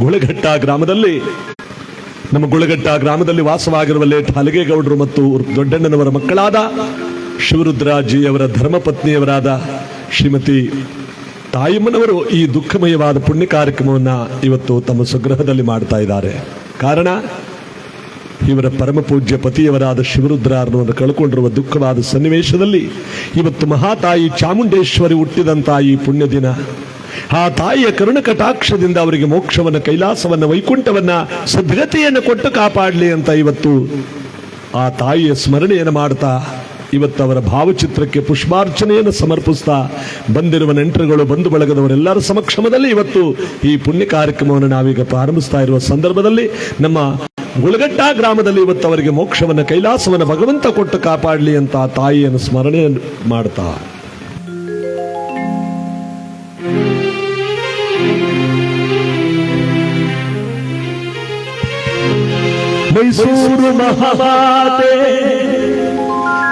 ಗುಳಘಟ್ಟ ಗ್ರಾಮದಲ್ಲಿ ನಮ್ಮ ಗುಳಘಟ್ಟ ಗ್ರಾಮದಲ್ಲಿ ವಾಸವಾಗಿರುವ ಲೇಟ್ ಹಲಗೇಗೌಡರು ಮತ್ತು ದೊಡ್ಡಣ್ಣನವರ ಮಕ್ಕಳಾದ ಶಿವರುದ್ರಾಜಿಯವರ ಧರ್ಮಪತ್ನಿಯವರಾದ ಶ್ರೀಮತಿ ತಾಯಮ್ಮನವರು ಈ ದುಃಖಮಯವಾದ ಪುಣ್ಯ ಕಾರ್ಯಕ್ರಮವನ್ನ ಇವತ್ತು ತಮ್ಮ ಸ್ವಗೃಹದಲ್ಲಿ ಮಾಡ್ತಾ ಇದ್ದಾರೆ. ಕಾರಣ ಇವರ ಪರಮ ಪೂಜ್ಯ ಪತಿಯವರಾದ ಶಿವರುದ್ರರನ್ನು ಕಳ್ಕೊಂಡಿರುವ ದುಃಖವಾದ ಸನ್ನಿವೇಶದಲ್ಲಿ ಇವತ್ತು ಮಹಾತಾಯಿ ಚಾಮುಂಡೇಶ್ವರಿ ಹುಟ್ಟಿದಂತಹ ಈ ಪುಣ್ಯ ದಿನ, ಆ ತಾಯಿಯ ಕರುಣ ಕಟಾಕ್ಷದಿಂದ ಅವರಿಗೆ ಮೋಕ್ಷವನ್ನ, ಕೈಲಾಸವನ್ನ, ವೈಕುಂಠವನ್ನ, ಸದ್ಗತಿಯನ್ನು ಕೊಟ್ಟು ಕಾಪಾಡಲಿ ಅಂತ ಇವತ್ತು ಆ ತಾಯಿಯ ಸ್ಮರಣೆಯನ್ನು ಮಾಡ್ತಾ ಇವತ್ತು ಅವರ ಭಾವಚಿತ್ರಕ್ಕೆ ಪುಷ್ಪಾರ್ಚನೆಯನ್ನು ಸಮರ್ಪಿಸ್ತಾ ಬಂದಿರುವ ನೆಂಟರುಗಳು, ಬಂಧು ಬಳಗದವರೆಲ್ಲರ ಸಮಕ್ಷಮದಲ್ಲಿ ಇವತ್ತು ಈ ಪುಣ್ಯ ಕಾರ್ಯಕ್ರಮವನ್ನು ನಾವೀಗ ಪ್ರಾರಂಭಿಸ್ತಾ ಇರುವ ಸಂದರ್ಭದಲ್ಲಿ ನಮ್ಮ ಗುಳಘಟ್ಟ ಗ್ರಾಮದಲ್ಲಿ ಇವತ್ತು ಅವರಿಗೆ ಮೋಕ್ಷವನ್ನ, ಕೈಲಾಸವನ್ನ ಭಗವಂತ ಕೊಟ್ಟು ಕಾಪಾಡಲಿ ಅಂತ ಆ ತಾಯಿಯನ್ನು ಸ್ಮರಣೆ ಮಾಡ್ತಾ ಮೈಸೂರು ಮಹಾಮಾತೆ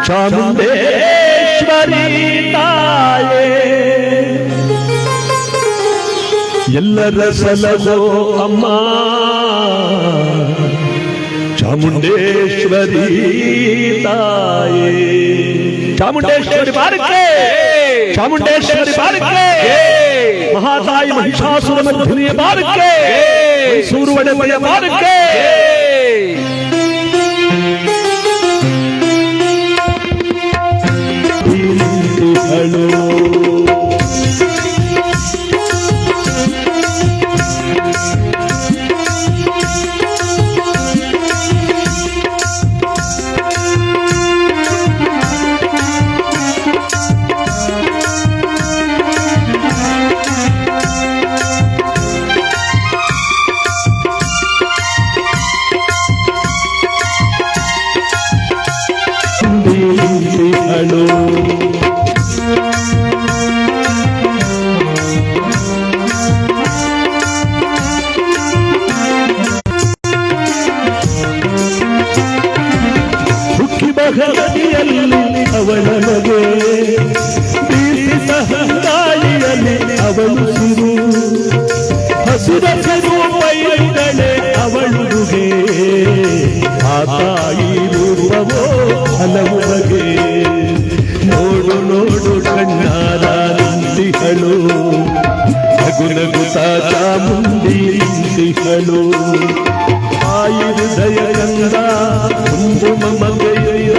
ಚಾಮುಂಡೇಶ್ವರಿ ತಾಯೇ, ಎಲ್ಲರ ಸಲಹೋ ಅಮ್ಮ ಚಾಮುಂಡೇಶ್ವರಿ ತಾಯೇ. ಚಾಮುಂಡೇಶ್ವರಿ ಬಾರಕ್ಕೆ, ಚಾಮುಂಡೇಶ್ವರಿ ಬಾರಕ್ಕೆ, ಮಹಾತಾಯಿ ಮಹಿಷಾಸುರ ಮರ್ದಿನಿಯ ಬಾರಕ್ಕೆ, ಮೈಸೂರು ಒಡೆಯ ಬಾರಕ್ಕೆ. ಅವಳ ನಗೆ ಬೀಸಿದ ಹಂಗಾಯಿಯಲ್ಲಿ ಅವಳು ಸಿರು, ಹಸಿರಸಿರು ಬೈದಳೆ ಅವಳುಗೆ, ಆ ತಾಯಿ ರೂಪವೋ ಹಲವು ಬಗೆ. ನೋಡು ನೋಡು ಕಣ್ಣಾರ ನಿಂತಿಹಳು, ನಗು ನಗುತ್ತಾ ಚಾಮುಂಡಿ ನಿಂತಿಹಳು. ತಾಯಿ ಹೃದಯ ಕಂದ ಕುಂಕುಮ ಮಗೆಯ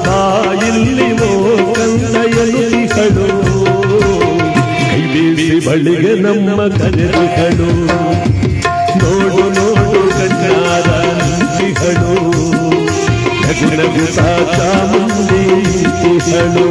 ತಾಯಿಲ್ಲಿ ಕಂದಯಲಿಹಳು, ಕೈ ಬೀಸಿ ಬಳಿಗೆ ನಮ್ಮ ಕರೆದಿಹಳು. ನೋಡು ನೋಡು ಕಣ್ಣಾರ ನಿಂತಿಹಳು, ನಗು ನಗುತ್ತಾ ಚಾಮುಂಡಿ ನಿಂತಿಹಳು.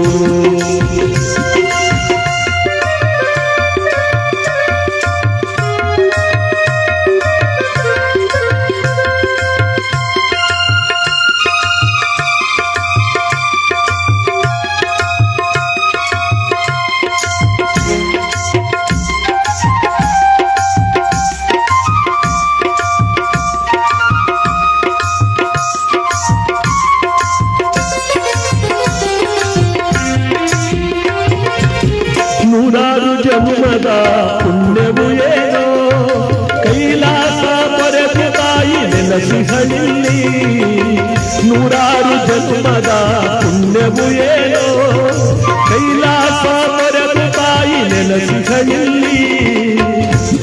ನೂರಾರು ಜನ್ಮದ ಪುಣ್ಯವು ಏನೋ, ಕೈಲಾಸ ಪೊರೆದು ತಾಯಿ ನೆಲಸಿಹಳಿಲ್ಲಿ. ನೂರಾರು ಜನ್ಮದ ಪುಣ್ಯವು ಏನೋ, ಕೈಲಾಸ ಪೊರೆದು ತಾಯಿ ನೆಲಸಿಹಳಿಲ್ಲಿ.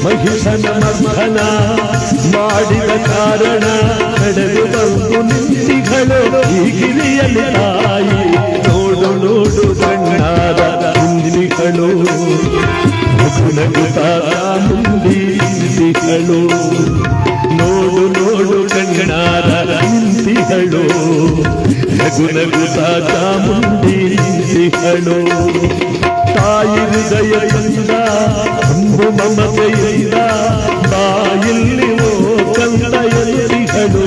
ಮಹಿಷನ ಮರ್ಧನ ಮಾಡಿದ ಕಾರಣ ನಡೆದು ಬಂದು ನಿಂತಿಗಳು ಈ ಗಿರಿಯಲ್ಲಿ ತಾಯಿ. ನೋಡು ನೋಡು ಕಣ್ಣಾದ ನಿಂತಿಗಳು, ನಗು ನಗುತ್ತಾ ಚಾಮುಂಡಿ ನಿಂತಿಗಳು. ನೋಡು ನೋಡು ಕಣ್ಣಾದ ನಿಂತಿಗಳು, ನಗು ನಗುತ್ತಾ ಚಾಮುಂಡಿ ನಿಂತಿಗಳು. ತಾಯಿ ಹೃದಯದಿಂದ ಅಂಬು ಮಮತೆಯಿಂದ ಬಾಯಿಲ್ಲಿ ಕಂದಯಲಿಹಳು,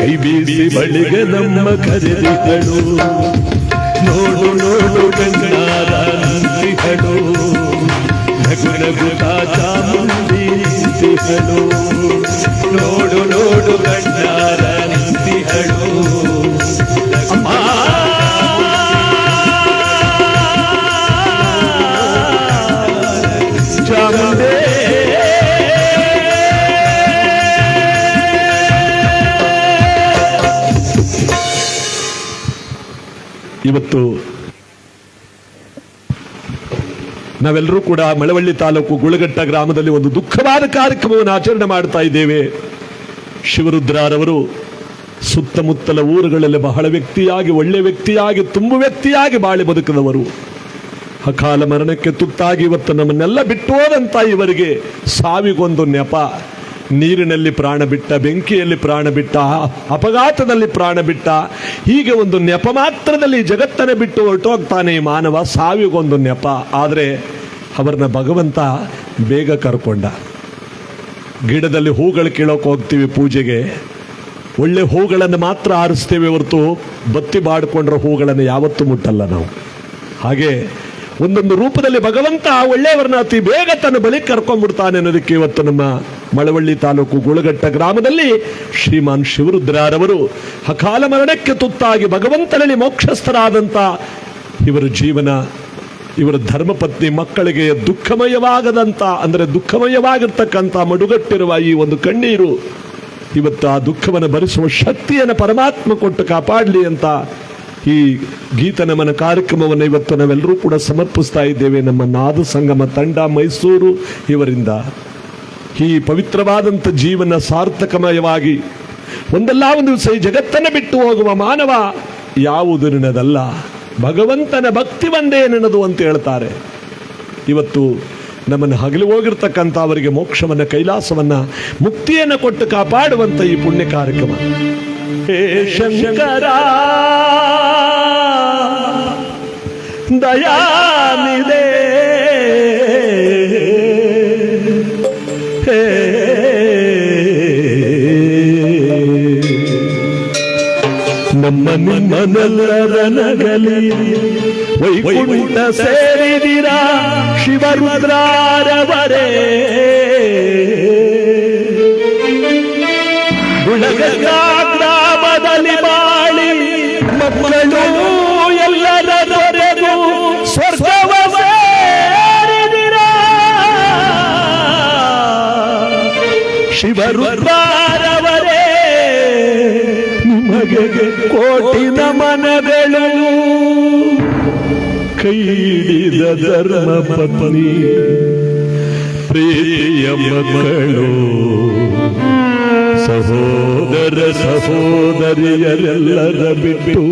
ಕೈ ಬೀಸಿ ಬಳಿಗೆ ನಮ್ಮ ಕರೆದಿಹಳು. ನೋಡು ನೋಡು ಕಣ್ಣಾರ ನಿಂತಿಹಳು, ನಗು ನಗುತ್ತಾ ಚಾಮುಂಡಿ ನಿಂತಿಹಳು. ನೋಡು ನೋಡು ಕಣ್ಣಾರ ನಿಂತಿಹಳು, ಅಮ್ಮ ಚಾಮುಂಡೇಶ್ವರಿ. ಇವತ್ತು ನಾವೆಲ್ಲರೂ ಕೂಡ ಮಳವಳ್ಳಿ ತಾಲೂಕು ಗುಳಗಟ್ಟ ಗ್ರಾಮದಲ್ಲಿ ಒಂದು ದುಃಖವಾದ ಕಾರ್ಯಕ್ರಮವನ್ನು ಆಚರಣೆ ಮಾಡ್ತಾ ಇದ್ದೇವೆ. ಶಿವರುದ್ರರವರು ಸುತ್ತಮುತ್ತಲ ಊರುಗಳಲ್ಲಿ ಬಹಳ ವ್ಯಕ್ತಿಯಾಗಿ, ಒಳ್ಳೆ ವ್ಯಕ್ತಿಯಾಗಿ, ತುಂಬು ವ್ಯಕ್ತಿಯಾಗಿ ಬಾಳಿ ಬದುಕಿದವರು ಅಕಾಲ ಮರಣಕ್ಕೆ ತುತ್ತಾಗಿ ಇವತ್ತು ನಮ್ಮನ್ನೆಲ್ಲ ಬಿಟ್ಟು ಹೋದಂತ ಇವರಿಗೆ ಸಾವಿಗೊಂದು ನೆಪ. ನೀರಿನಲ್ಲಿ ಪ್ರಾಣ ಬಿಟ್ಟ, ಬೆಂಕಿಯಲ್ಲಿ ಪ್ರಾಣ ಬಿಟ್ಟ, ಅಪಘಾತದಲ್ಲಿ ಪ್ರಾಣ ಬಿಟ್ಟ, ಹೀಗೆ ಒಂದು ನೆಪ ಮಾತ್ರದಲ್ಲಿ ಜಗತ್ತನ್ನು ಬಿಟ್ಟು ಹೊರಟೋಗ್ತಾನೆ ಈ ಮಾನವ. ಸಾವಿಗೊಂದು ನೆಪ. ಆದರೆ ಅವರನ್ನ ಭಗವಂತ ಬೇಗ ಕರ್ಕೊಂಡ. ಗಿಡದಲ್ಲಿ ಹೂಗಳು ಕೀಳೋಕೆ ಹೋಗ್ತೀವಿ ಪೂಜೆಗೆ, ಒಳ್ಳೆ ಹೂಗಳನ್ನು ಮಾತ್ರ ಆರಿಸ್ತೇವೆ ಹೊರತು ಬತ್ತಿ ಬಾಡ್ಕೊಂಡ್ರ ಹೂಗಳನ್ನು ಯಾವತ್ತೂ ಮುಟ್ಟಲ್ಲ ನಾವು. ಹಾಗೆ ಒಂದೊಂದು ರೂಪದಲ್ಲಿ ಭಗವಂತ ಒಳ್ಳೆಯವರನ್ನ ಅತಿ ಬೇಗ ತನ್ನ ಬಳಿ ಕರ್ಕೊಂಡ್ಬಿಡ್ತಾನೆ ಅನ್ನೋದಕ್ಕೆ ಇವತ್ತು ನಮ್ಮ ಮಳವಳ್ಳಿ ತಾಲೂಕು ಗುಳಗಟ್ಟ ಗ್ರಾಮದಲ್ಲಿ ಶ್ರೀಮಾನ್ ಶಿವರುದ್ರರವರು ಅಕಾಲ ಮರಣಕ್ಕೆ ತುತ್ತಾಗಿ ಭಗವಂತನಲ್ಲಿ ಮೋಕ್ಷಸ್ಥರಾದಂಥ ಇವರ ಜೀವನ, ಇವರ ಧರ್ಮಪತ್ನಿ ಮಕ್ಕಳಿಗೆ ದುಃಖಮಯವಾಗದಂತ, ಅಂದರೆ ದುಃಖಮಯವಾಗಿರ್ತಕ್ಕಂಥ ಮಡುಗಟ್ಟಿರುವ ಈ ಒಂದು ಕಣ್ಣೀರು ಇವತ್ತು ಆ ದುಃಖವನ್ನು ಭರಿಸುವ ಶಕ್ತಿಯನ್ನು ಪರಮಾತ್ಮ ಕೊಟ್ಟು ಕಾಪಾಡಲಿ ಅಂತ ಈ ಗೀತ ನಮನ ಕಾರ್ಯಕ್ರಮವನ್ನು ಇವತ್ತು ನಾವೆಲ್ಲರೂ ಕೂಡ ಸಮರ್ಪಿಸ್ತಾ ಇದ್ದೇವೆ. ನಮ್ಮ ನಾದ ಸಂಗಮ ತಂಡ ಮೈಸೂರು ಇವರಿಂದ ಈ ಪವಿತ್ರವಾದಂಥ ಜೀವನ ಸಾರ್ಥಕಮಯವಾಗಿ ಒಂದಲ್ಲ ಒಂದು ದಿವಸ ಈ ಜಗತ್ತನ್ನು ಬಿಟ್ಟು ಹೋಗುವ ಮಾನವ ಯಾವುದು ನಿನ್ನದಲ್ಲ, ಭಗವಂತನ ಭಕ್ತಿ ಒಂದೇ ನಿನ್ನದು ಅಂತ ಹೇಳ್ತಾರೆ. ಇವತ್ತು ನಮ್ಮನ್ನು ಹಗಲು ಹೋಗಿರ್ತಕ್ಕಂಥ ಅವರಿಗೆ ಮೋಕ್ಷವನ್ನ, ಕೈಲಾಸವನ್ನ, ಮುಕ್ತಿಯನ್ನು ಕೊಟ್ಟು ಕಾಪಾಡುವಂಥ ಈ ಪುಣ್ಯ ಕಾರ್ಯಕ್ರಮ. ಹೇ ಶಂಕರ ದಯಾನಿದೆ, ಹೇ ನಮ್ಮ ನಿಮ್ಮನೆಲ್ಲರನಗಲಿ ವೈಕುಂಠ ಸೇರಿದಿರ ಶಿವರುದ್ರರವರೇ. ಗುಳಗಟ್ಟ ಗ್ರಾಮದಲ್ಲಿ ಬಾಳಿ ಮಕ್ಕಳು ಎಲ್ಲರ ದೊರೆದು ಸ್ವರ್ಗವ ಸೇರಿದಿರ ಶಿವರುದ್ರರವರೇ. ನಿಮಗೆ ಕೋಟಿ ನಮನಗಳು. ಕೈ ಹಿಡಿದ ಧರ್ಮ ಪತ್ನಿ, ಪ್ರಿಯ ಮಕ್ಕಳು, ಸಹೋದರ ಸಹೋದರಿಯರೆಲ್ಲರ ಬಿಟ್ಟು,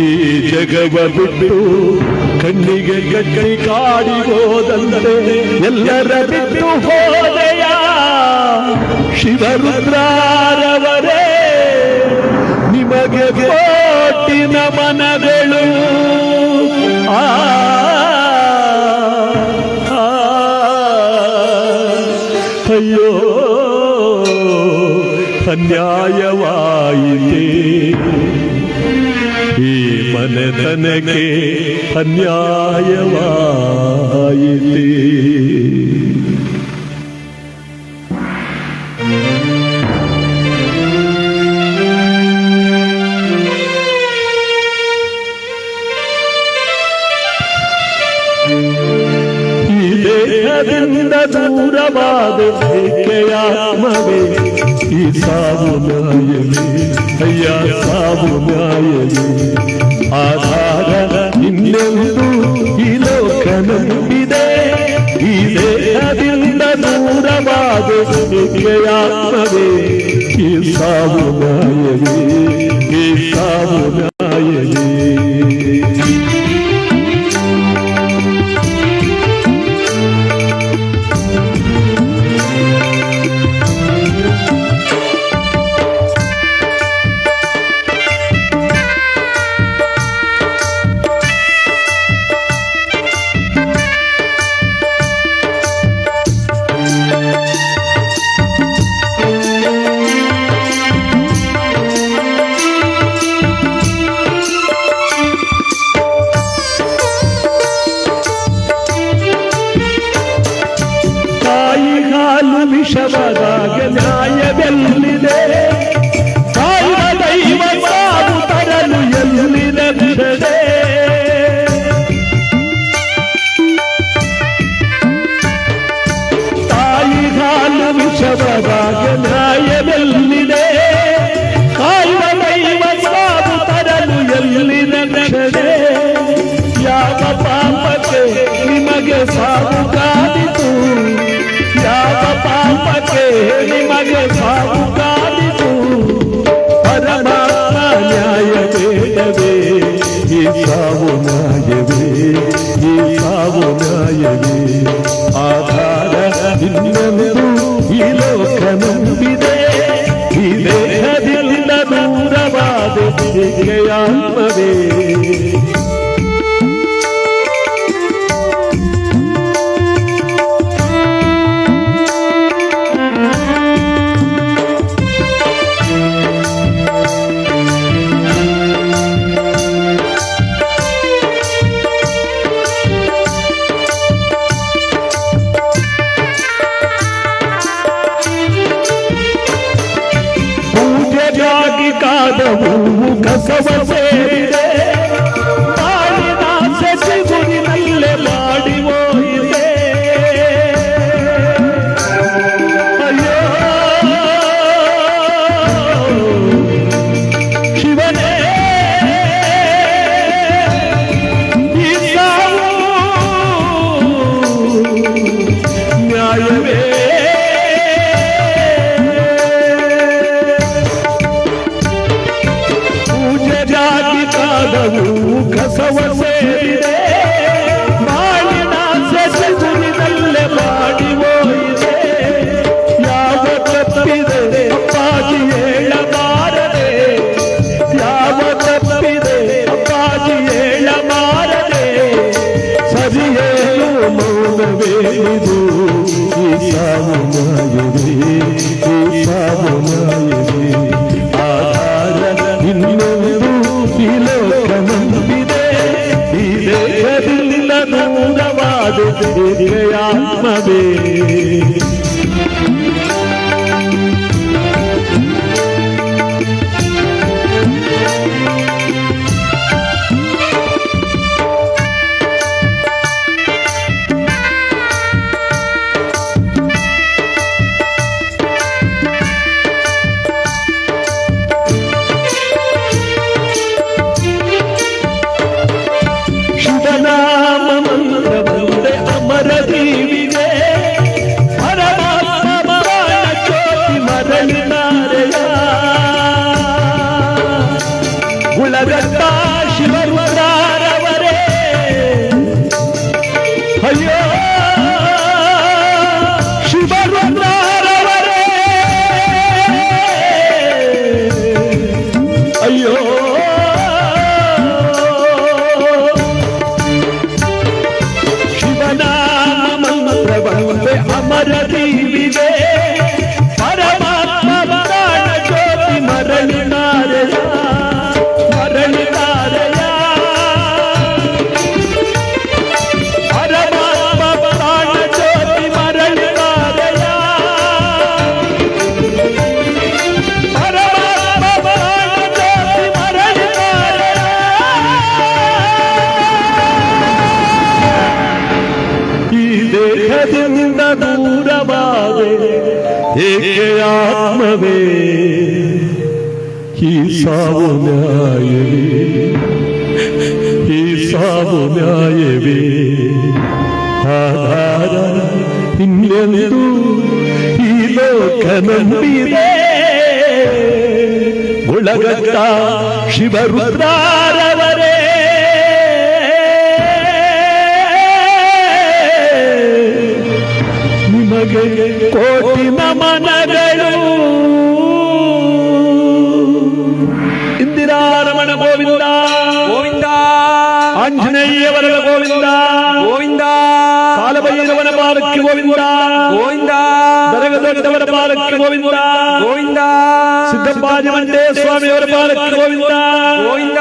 ಈ ಜಗವ ಬಿಟ್ಟು ಕಣ್ಣಿಗೆ ಗಟ್ಟಿ ಕಾಡಿಗೋದಂತೆ ಎಲ್ಲರ ಬಿಟ್ಟು ಹೋದೆಯ ಶಿವರುದ್ರರವರೇ. ನಿಮಗೆ ಕೋಟಿ ನಮನಗಳು. ಅಯ್ಯೋ ಅನ್ಯಾಯವಾಯಿತೆ ಈ ಮನೆತನಕ್ಕೆ, ಅನ್ಯಾಯವಾಯಿತೆ. ಈ ದೇಹದಿಂದ ದೂರವಾದ ಆತ್ಮವೇ, ಈ ಸಾವು ನ್ಯಾಯವೇ, ಅಯ್ಯ ಸಾವು ನ್ಯಾಯವೇ. ಆಧಾರ ಇನ್ನೆಂದು ಈ ಲೋಕ ನಂಬಿದೆ, ಈ ದೇಹದಿಂದ ದೂರವಾದ ಆತ್ಮವೇ, ಈ ಸಾವು ನ್ಯಾಯವೇ, ಈ ಸಾವು ನ್ಯಾಯವೇ. ವಿಷವದಾಗ ನ್ಯಾಯವೆಲ್ಲಿದೆ, ಕಾಯುವ ದೈವ ಸಾವು ತರಲು ಎಲ್ಲಿ ರಕ್ಷಣೆ. ತಾಯಿ ಹಾಲು ವಿಷವದಾಗ ನ್ಯಾಯವೆಲ್ಲಿದೆ, ಕಾಯುವ ದೈವ ಸಾವು ತರಲು ಎಲ್ಲಿ ರಕ್ಷಣೆ. ಪಾಪಕ್ಕೆ ನಿಮಗೆ ಸಾವು ಕಾದಿತು ಪರಮಾತ್ಮ ನ್ಯಾಯ ಬೇಡವೇ ಈ ಸಾವು ನ್ಯಾಯವೇ ಈ ಸಾವು ನ್ಯಾಯವೇ ಆಧಾರ ಇನ್ನೊಂದು ಈ ಲೋಕ ನಂಬಿದೆ ಈ ದೇಹದಿಂದ ದೂರವಾದ ಆತ್ಮವೇ ಕಸವ ಸೇರಿದೆ ಮಾಡಿದ ಸಸಿಗುರಿನಲ್ಲೇ ಮಾಡಿ ಹೋಗಿದೆ ಅಯ್ಯೋ ಶಿವನೇ ಈ ಸಾವು ನ್ಯಾಯವೇ ಕಸವ ಸೇರಿದೆ ಮಾಡಿದ ಸಸಿಗುರಿನಲ್ಲೇ ಮಾಡಿ ಹೋಗಿದೆ ಯಾವ ತಪ್ಪಿದೆ ಅಪ್ಪಾಜಿ ಹೇಳಬಾರದೆ ಯಾವ ತಪ್ಪಿದೆ ಅಪ್ಪಾಜಿ ಹೇಳಬಾರದೆ ಸರಿಯೇನು ಮೌನವೇನಿದು ಈ ಸಾವು ನ್ಯಾಯವೇ ಈ ಸಾವು ನ್ಯಾಯವೇ ಆಧಾರ ಇನ್ನೊಂದು ಈ ಲೋಕ ನಂಬಿದೆ ಈ ದೇಹದಿಂದ ದೂರವಾದ ಆತ್ಮವೇ ಶಿವನಾಮ ಮಂತ್ರ ಬಂದೆ ಅಮರ ಜೀವಿಗೆ ಪರಮಾತ್ಮ ಪ್ರಾಣ ಜ್ಯೋತಿ ಮರಳಿನಾರೆಯ ಗುಳಗಟ್ಟ ಶಿವರುದ್ರರವರೇ ಅಯ್ಯೋ ಶಿವರುದ್ರರವರೇ ಅಯ್ಯೋ ಅಮರ ಜೀವಿಗೆ ಪರಮಾತ್ಮ ಪ್ರಾಣ ಜ್ಯೋತಿ ಮರಳಿನಾರೆಯ ಮರಳಿನಾರೆಯ ಪರಮಾತ್ಮ ಪ್ರಾಣ ಜ್ಯೋತಿ ಮರಳಿನಾರೆಯ ಪರಮಾತ್ಮ ಪ್ರಾಣ ಜ್ಯೋತಿ ಮರಳಿನಾರೆಯ ಈ ದೇಹದಿಂದ ದೂರವಾದೆ ಏಕೆ ಆತ್ಮವೇ ಈ ಸಾವು ನ್ಯಾಯವೇ ಈ ಸಾವು ನ್ಯಾಯವೇ ಆಧಾರ ಇನ್ನೆಂದು ಈ ಲೋಕ ನಂಬಿದೆ ಗುಳಗಟ್ಟ ಶಿವರುದ್ರರವರೇ ನಿಮಗೆ ಕೋಟಿ ನಮನಗಳು ಇಂದಿರಾರಮಣ ಗೋವಿಂದ ಗೋವಿಂದ ಆಂಜನೇಯವರ ಗೋವಿಂದ ಗೋವಿಂದ ಕಾಲಭೈರವನ ಪಾಲಕ್ಕೆ ಗೋವಿಂದ ಗೋವಿಂದ ದರಗದೊಡ್ಡವರ ಪಾಲಕ್ಕೆ ಗೋವಿಂದ ಗೋವಿಂದ ಸಿದ್ದಪ್ಪಾಜಿ ಸ್ವಾಮಿಯವರ ಪಾಲಕ್ಕೆ ಗೋವಿಂದ ಗೋವಿಂದ.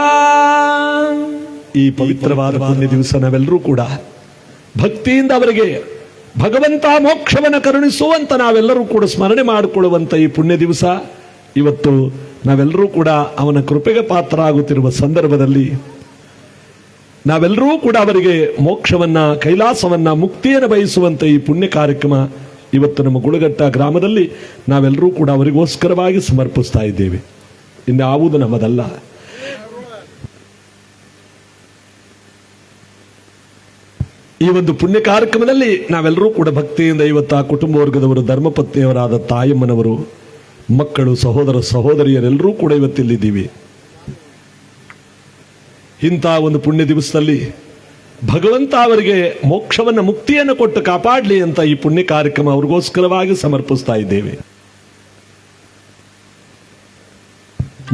ಈ ಪವಿತ್ರವಾದ ಪುಣ್ಯ ದಿವಸ ನಾವೆಲ್ಲರೂ ಕೂಡ ಭಕ್ತಿಯಿಂದ ಅವರಿಗೆ ಭಗವಂತ ಮೋಕ್ಷವನ್ನು ಕರುಣಿಸುವಂತ ನಾವೆಲ್ಲರೂ ಕೂಡ ಸ್ಮರಣೆ ಮಾಡಿಕೊಳ್ಳುವಂತ ಈ ಪುಣ್ಯ ದಿವಸ ಇವತ್ತು ನಾವೆಲ್ಲರೂ ಕೂಡ ಅವನ ಕೃಪೆಗೆ ಪಾತ್ರ ಆಗುತ್ತಿರುವ ಸಂದರ್ಭದಲ್ಲಿ ನಾವೆಲ್ಲರೂ ಕೂಡ ಅವರಿಗೆ ಮೋಕ್ಷವನ್ನ ಕೈಲಾಸವನ್ನ ಮುಕ್ತಿಯನ್ನು ಬಯಸುವಂತ ಈ ಪುಣ್ಯ ಕಾರ್ಯಕ್ರಮ ಇವತ್ತು ನಮ್ಮ ಗುಳಗಟ್ಟ ಗ್ರಾಮದಲ್ಲಿ ನಾವೆಲ್ಲರೂ ಕೂಡ ಅವರಿಗೋಸ್ಕರವಾಗಿ ಸಮರ್ಪಿಸ್ತಾ ಇದ್ದೇವೆ. ಇನ್ಯಾವುದು ನಮ್ಮದಲ್ಲ. ಈ ಒಂದು ಪುಣ್ಯ ಕಾರ್ಯಕ್ರಮದಲ್ಲಿ ನಾವೆಲ್ಲರೂ ಕೂಡ ಭಕ್ತಿಯಿಂದ ಇವತ್ತು ಆ ಕುಟುಂಬ ವರ್ಗದವರು, ಧರ್ಮಪತ್ನಿಯವರಾದ ತಾಯಮ್ಮನವರು, ಮಕ್ಕಳು, ಸಹೋದರ ಸಹೋದರಿಯರೆಲ್ಲರೂ ಕೂಡ ಇವತ್ತಿಲ್ಲಿದ್ದೀವಿ. ಇಂಥ ಒಂದು ಪುಣ್ಯ ದಿವಸದಲ್ಲಿ ಭಗವಂತ ಅವರಿಗೆ ಮೋಕ್ಷವನ್ನ, ಮುಕ್ತಿಯನ್ನು ಕೊಟ್ಟು ಕಾಪಾಡಲಿ ಅಂತ ಈ ಪುಣ್ಯ ಕಾರ್ಯಕ್ರಮ ಅವ್ರಿಗೋಸ್ಕರವಾಗಿ ಸಮರ್ಪಿಸ್ತಾ ಇದ್ದೇವೆ.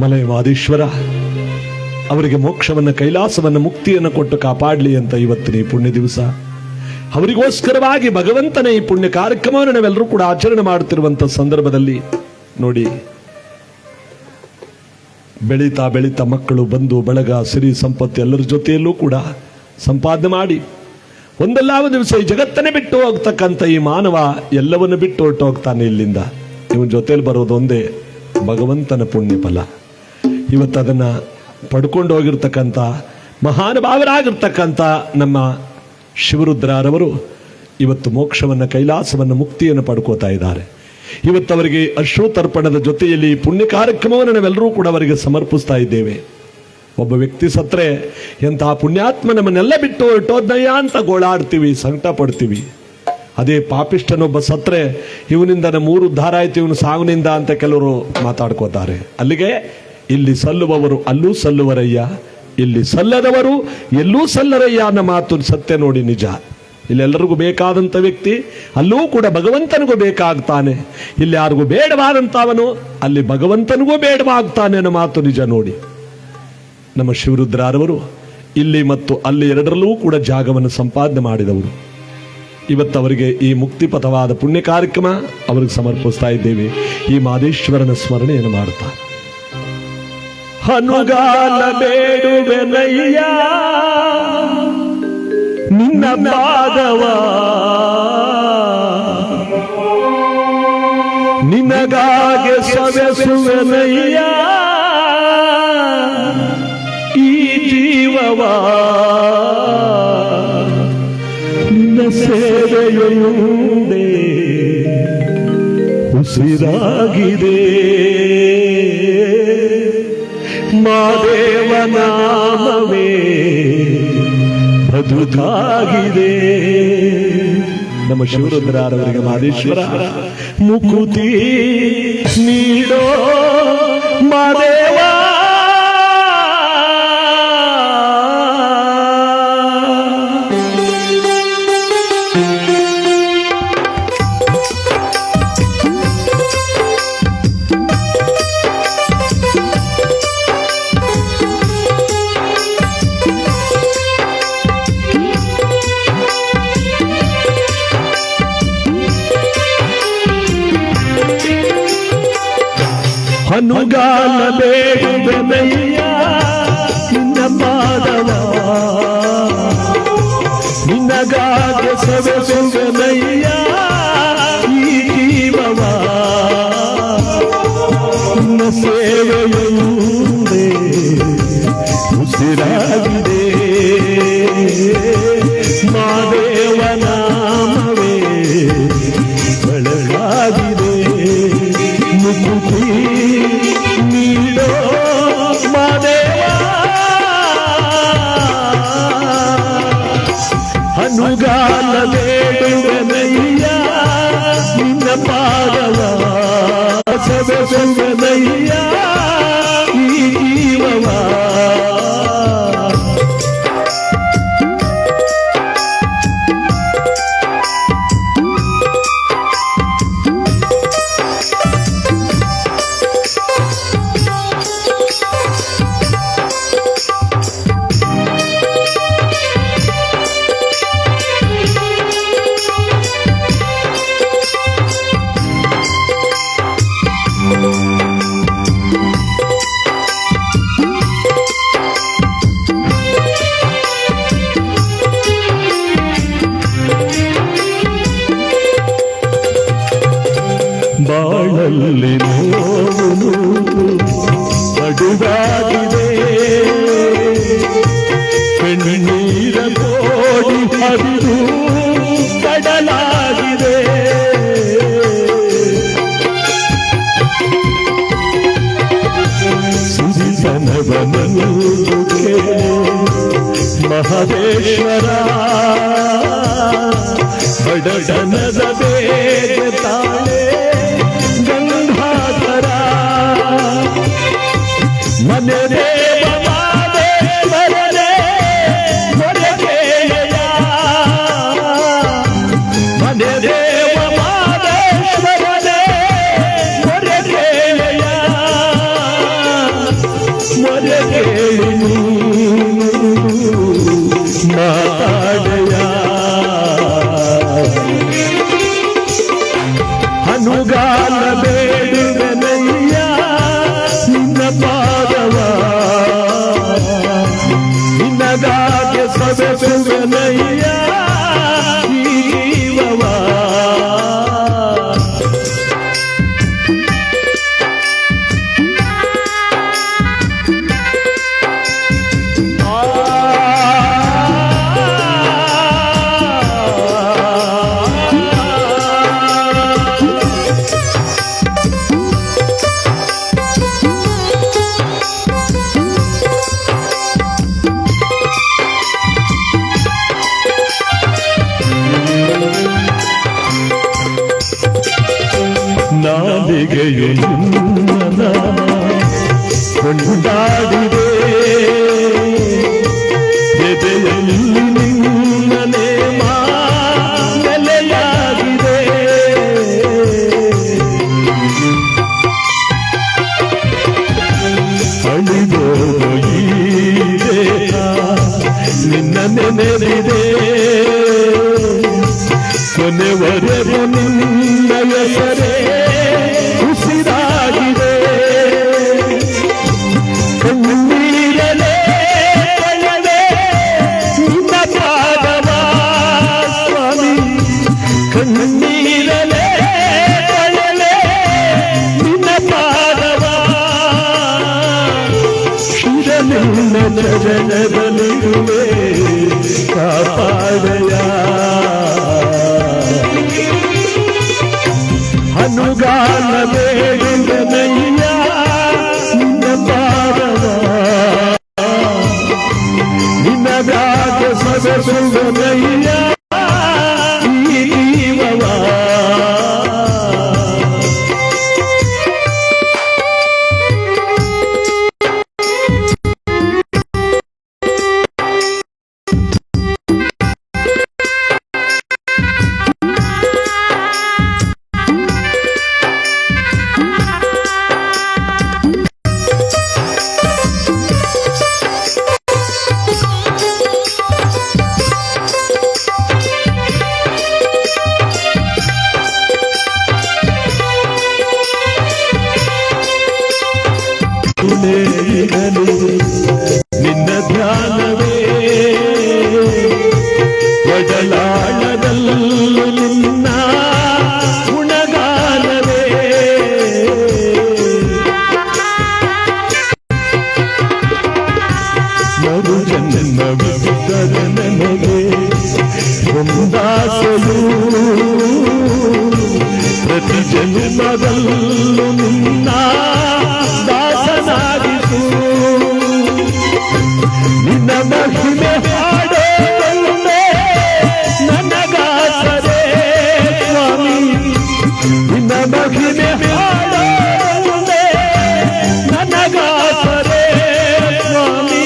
ಮಲಯವಾದೀಶ್ವರ ಅವರಿಗೆ ಮೋಕ್ಷವನ್ನ, ಕೈಲಾಸವನ್ನ, ಮುಕ್ತಿಯನ್ನು ಕೊಟ್ಟು ಕಾಪಾಡಲಿ ಅಂತ ಇವತ್ತಿನ ಈ ಪುಣ್ಯ ದಿವಸ ಅವರಿಗೋಸ್ಕರವಾಗಿ ಭಗವಂತನ ಈ ಪುಣ್ಯ ಕಾರ್ಯಕ್ರಮವನ್ನು ನಾವೆಲ್ಲರೂ ಕೂಡ ಆಚರಣೆ ಮಾಡುತ್ತಿರುವಂತ ಸಂದರ್ಭದಲ್ಲಿ ನೋಡಿ, ಬೆಳೀತಾ ಬೆಳೀತಾ ಮಕ್ಕಳು, ಬಂಧು ಬಳಗ, ಸಿರಿ ಸಂಪತ್ತು ಎಲ್ಲರ ಜೊತೆಯಲ್ಲೂ ಕೂಡ ಸಂಪಾದನೆ ಮಾಡಿ ಒಂದಲ್ಲ ಒಂದು ದಿವಸ ಈ ಜಗತ್ತನ್ನೇ ಬಿಟ್ಟು ಹೋಗ್ತಕ್ಕಂಥ ಈ ಮಾನವ ಎಲ್ಲವನ್ನು ಬಿಟ್ಟು ಹೊರಟು ಹೋಗ್ತಾನೆ ಇಲ್ಲಿಂದ. ಇವನ್ ಜೊತೆಯಲ್ಲಿ ಬರೋದು ಒಂದೇ ಭಗವಂತನ ಪುಣ್ಯ ಫಲ. ಇವತ್ತು ಅದನ್ನ ಪಡ್ಕೊಂಡು ಹೋಗಿರ್ತಕ್ಕಂಥ ಮಹಾನುಭಾವರಾಗಿರ್ತಕ್ಕಂಥ ನಮ್ಮ ಶಿವರುದ್ರರವರು ಇವತ್ತು ಮೋಕ್ಷವನ್ನ, ಕೈಲಾಸವನ್ನ, ಮುಕ್ತಿಯನ್ನು ಪಡ್ಕೋತಾ ಇದ್ದಾರೆ. ಇವತ್ತು ಅವರಿಗೆ ಅಶ್ರುತರ್ಪಣದ ಜೊತೆಯಲ್ಲಿ ಪುಣ್ಯ ಕಾರ್ಯಕ್ರಮವನ್ನು ನಾವೆಲ್ಲರೂ ಕೂಡ ಅವರಿಗೆ ಸಮರ್ಪಿಸ್ತಾ ಇದ್ದೇವೆ. ಒಬ್ಬ ವ್ಯಕ್ತಿ ಸತ್ರೆ ಎಂತಹ ಪುಣ್ಯಾತ್ಮ ನಮ್ಮನ್ನೆಲ್ಲ ಬಿಟ್ಟು ಹೊರಟೋದ್ನಯ್ಯ ಅಂತ ಗೋಳಾಡ್ತೀವಿ, ಸಂಕಟ ಪಡ್ತೀವಿ. ಅದೇ ಪಾಪಿಷ್ಟನೊಬ್ಬ ಸತ್ರೆ ಇವನಿಂದ ನಮ್ಮ ಊರು ಉದ್ಧಾರ ಆಯ್ತು, ಇವನು ಸಾವನಿಂದ ಅಂತ ಕೆಲವರು ಮಾತಾಡ್ಕೋತಾರೆ. ಅಲ್ಲಿಗೆ ಇಲ್ಲಿ ಸಲ್ಲುವವರು ಅಲ್ಲೂ ಸಲ್ಲುವರಯ್ಯ, ಇಲ್ಲಿ ಸಲ್ಲದವರು ಎಲ್ಲೂ ಸಲ್ಲರಯ್ಯ ಅನ್ನೋ ಮಾತು ಸತ್ಯ ನೋಡಿ, ನಿಜ. ಇಲ್ಲೆಲ್ಲರಿಗೂ ಬೇಕಾದಂಥ ವ್ಯಕ್ತಿ ಅಲ್ಲೂ ಕೂಡ ಭಗವಂತನಿಗೂ ಬೇಕಾಗ್ತಾನೆ. ಇಲ್ಲಿ ಯಾರಿಗೂ ಬೇಡವಾದಂಥವನು ಅಲ್ಲಿ ಭಗವಂತನಿಗೂ ಬೇಡವಾಗ್ತಾನೆ ಅನ್ನೋ ಮಾತು ನಿಜ ನೋಡಿ. ನಮ್ಮ ಶಿವರುದ್ರರವರು ಇಲ್ಲಿ ಮತ್ತು ಅಲ್ಲಿ ಎರಡರಲ್ಲೂ ಕೂಡ ಜಾಗವನ್ನು ಸಂಪಾದನೆ ಮಾಡಿದವರು. ಇವತ್ತು ಅವರಿಗೆ ಈ ಮುಕ್ತಿಪಥವಾದ ಪುಣ್ಯ ಕಾರ್ಯಕ್ರಮ ಅವರಿಗೆ ಸಮರ್ಪಿಸ್ತಾ ಇದ್ದೇವೆ. ಈ ಮಾದೇಶ್ವರನ ಸ್ಮರಣೆಯನ್ನು ಮಾಡುತ್ತಾ ಹನುಗಾಲ ಬೇಡುವೆನಯ್ಯ ನಿನ್ನ ಪಾದವ, ನಿನಗಾಗೆ ಸವೆಸುವೆನಯ್ಯ ಈ ಜೀವವ, ನಿನ್ನ ಸೇವೆಯುಂದೇ ಉಸಿರಾಗಿದೆ. ಮಾದೇವ ನಾಮವೇ ಬದುಕಾಗಿದೆ. ನಮ್ಮ ಶಿವರುದ್ರರವರಿಗೆ ಮಾದೇಶ್ವರ ಮುಕುತಿ ನೀಡೋ ಮಾದೇವ. ಹನುಗಾಲ ಬೇಡುವೆನಯ್ಯ ನಿನ್ನ ಪಾದವ, ನಿನಗಾಗೆ ಸವೆಸುವೆನಯ್ಯ ಈ ಜೀವವ, ನಿನ್ನ ಸೇವೆಯುಂದೇ ಉಸಿರಾಗಿದೆ. ಮಾದೇವ ನಾಮವೇ ಬೆಳಗಾಗಿದೆ. ಮುಕುತಿ ನೀಡೋ ಮಾದೇವ, ಹನುಗಾಲ ಬೇಡುವೆನಯ್ಯ ನಿನ್ನ ಪಾದವ, ಸವೆಸುವೆನಯ್ಯ ಈ ಜೀವವ. ಬಾಳಲ್ಲಿ ನೋವು ಅಡುಗಾಗಿದೆ, ಕಣ್ಣೀರ ಕೋಡಿ ಹರಿದು ಕಡಲಾಗಿದೆ. ಸಿರಿತನವನು ಮಹದೇಶ್ವರ ಬಡತನದ ಬೇಗ ತಾಳೆ ಗಂಗಾಧರ ಮನೆ ದೇವ ಮಾದೇಶ್ವರನೇ ಮೊರೆಗೆಯ ಮನೆ ದೇವ ಮಾದೇಶ್ವರನೇ ಮೊರೆಗೆಯ ಮೊರೆಗೆಯು ಮಾತಾಡಯ ಅನುಗಾಲ ಬೇಡುವೆನಯ್ಯ ನಿನ್ನ ಪಾದವ ನಿನ್ನಗಾಗೆ ಸವೆಸುವೆನಯ್ಯ ಜೀವವ ನಾಲಿಗೆಯು ನಿನ್ನ ಕೊಂಡಾಡಿದೆ ಎದೆಯಲ್ಲಿ ನಿನ್ನನೆ ನೆಲೆಯಾಗಿದೆ ಅಳಿದೋಗ ಈ ದೇಹ ನಿನ್ನ ನೆನೆದಿದೆ ಕೊನೆವರೆಗೂ ನಿನ್ನ ಹೆಸರೇ ಉಸಿರಾಗಿದೆ ಕಣ್ಣೀರಲೇ ಕಳವೆ ನಿನ್ನ ಪಾದವ ಸ್ವಾಮಿ ಕಣ್ಣೀರಲೇ ಕಳವೆ ನಿನ್ನ ಪಾದವ ಶಿರನಿನ್ನ ಚರಣದಲ್ಲಿರುವೆ ಕಾಪಾಡಯ ಅನುಗಾಲ ಬೇಡುವೆನಯ್ಯ ನಿನ್ನ ಪಾದವ ನಿನ್ನಗಾಗೆ ಸವೆಸುವೆನಯ್ಯ ಈ ಜೀವವ ನಿನ್ನ ಧ್ಯಾನವೇ ಒಡಲಾಳದಲ್ಲೂ ನಿನ್ನ ಗುಣಗಾನವೇ ಮರು ಜನ್ಮವಿದ್ದರೆ ನನಗೆ ಒಂದಾಸೆಯು ಪ್ರತಿ ಜನ್ಮದಲ್ಲೂ ನಿನ್ನ ದಾಸನಾಗಿಸು ನಿನ್ನ ಮಹಿಮೆ ಹಾಡೋದಲ್ಲೇ ನನಗಾಸರೆ ಸ್ವಾಮಿ ನಿನ್ನ ಮಹಿಮೆ ಹಾಡೋದಲ್ಲೇ ನನಗಾಸರೆ ಸ್ವಾಮಿ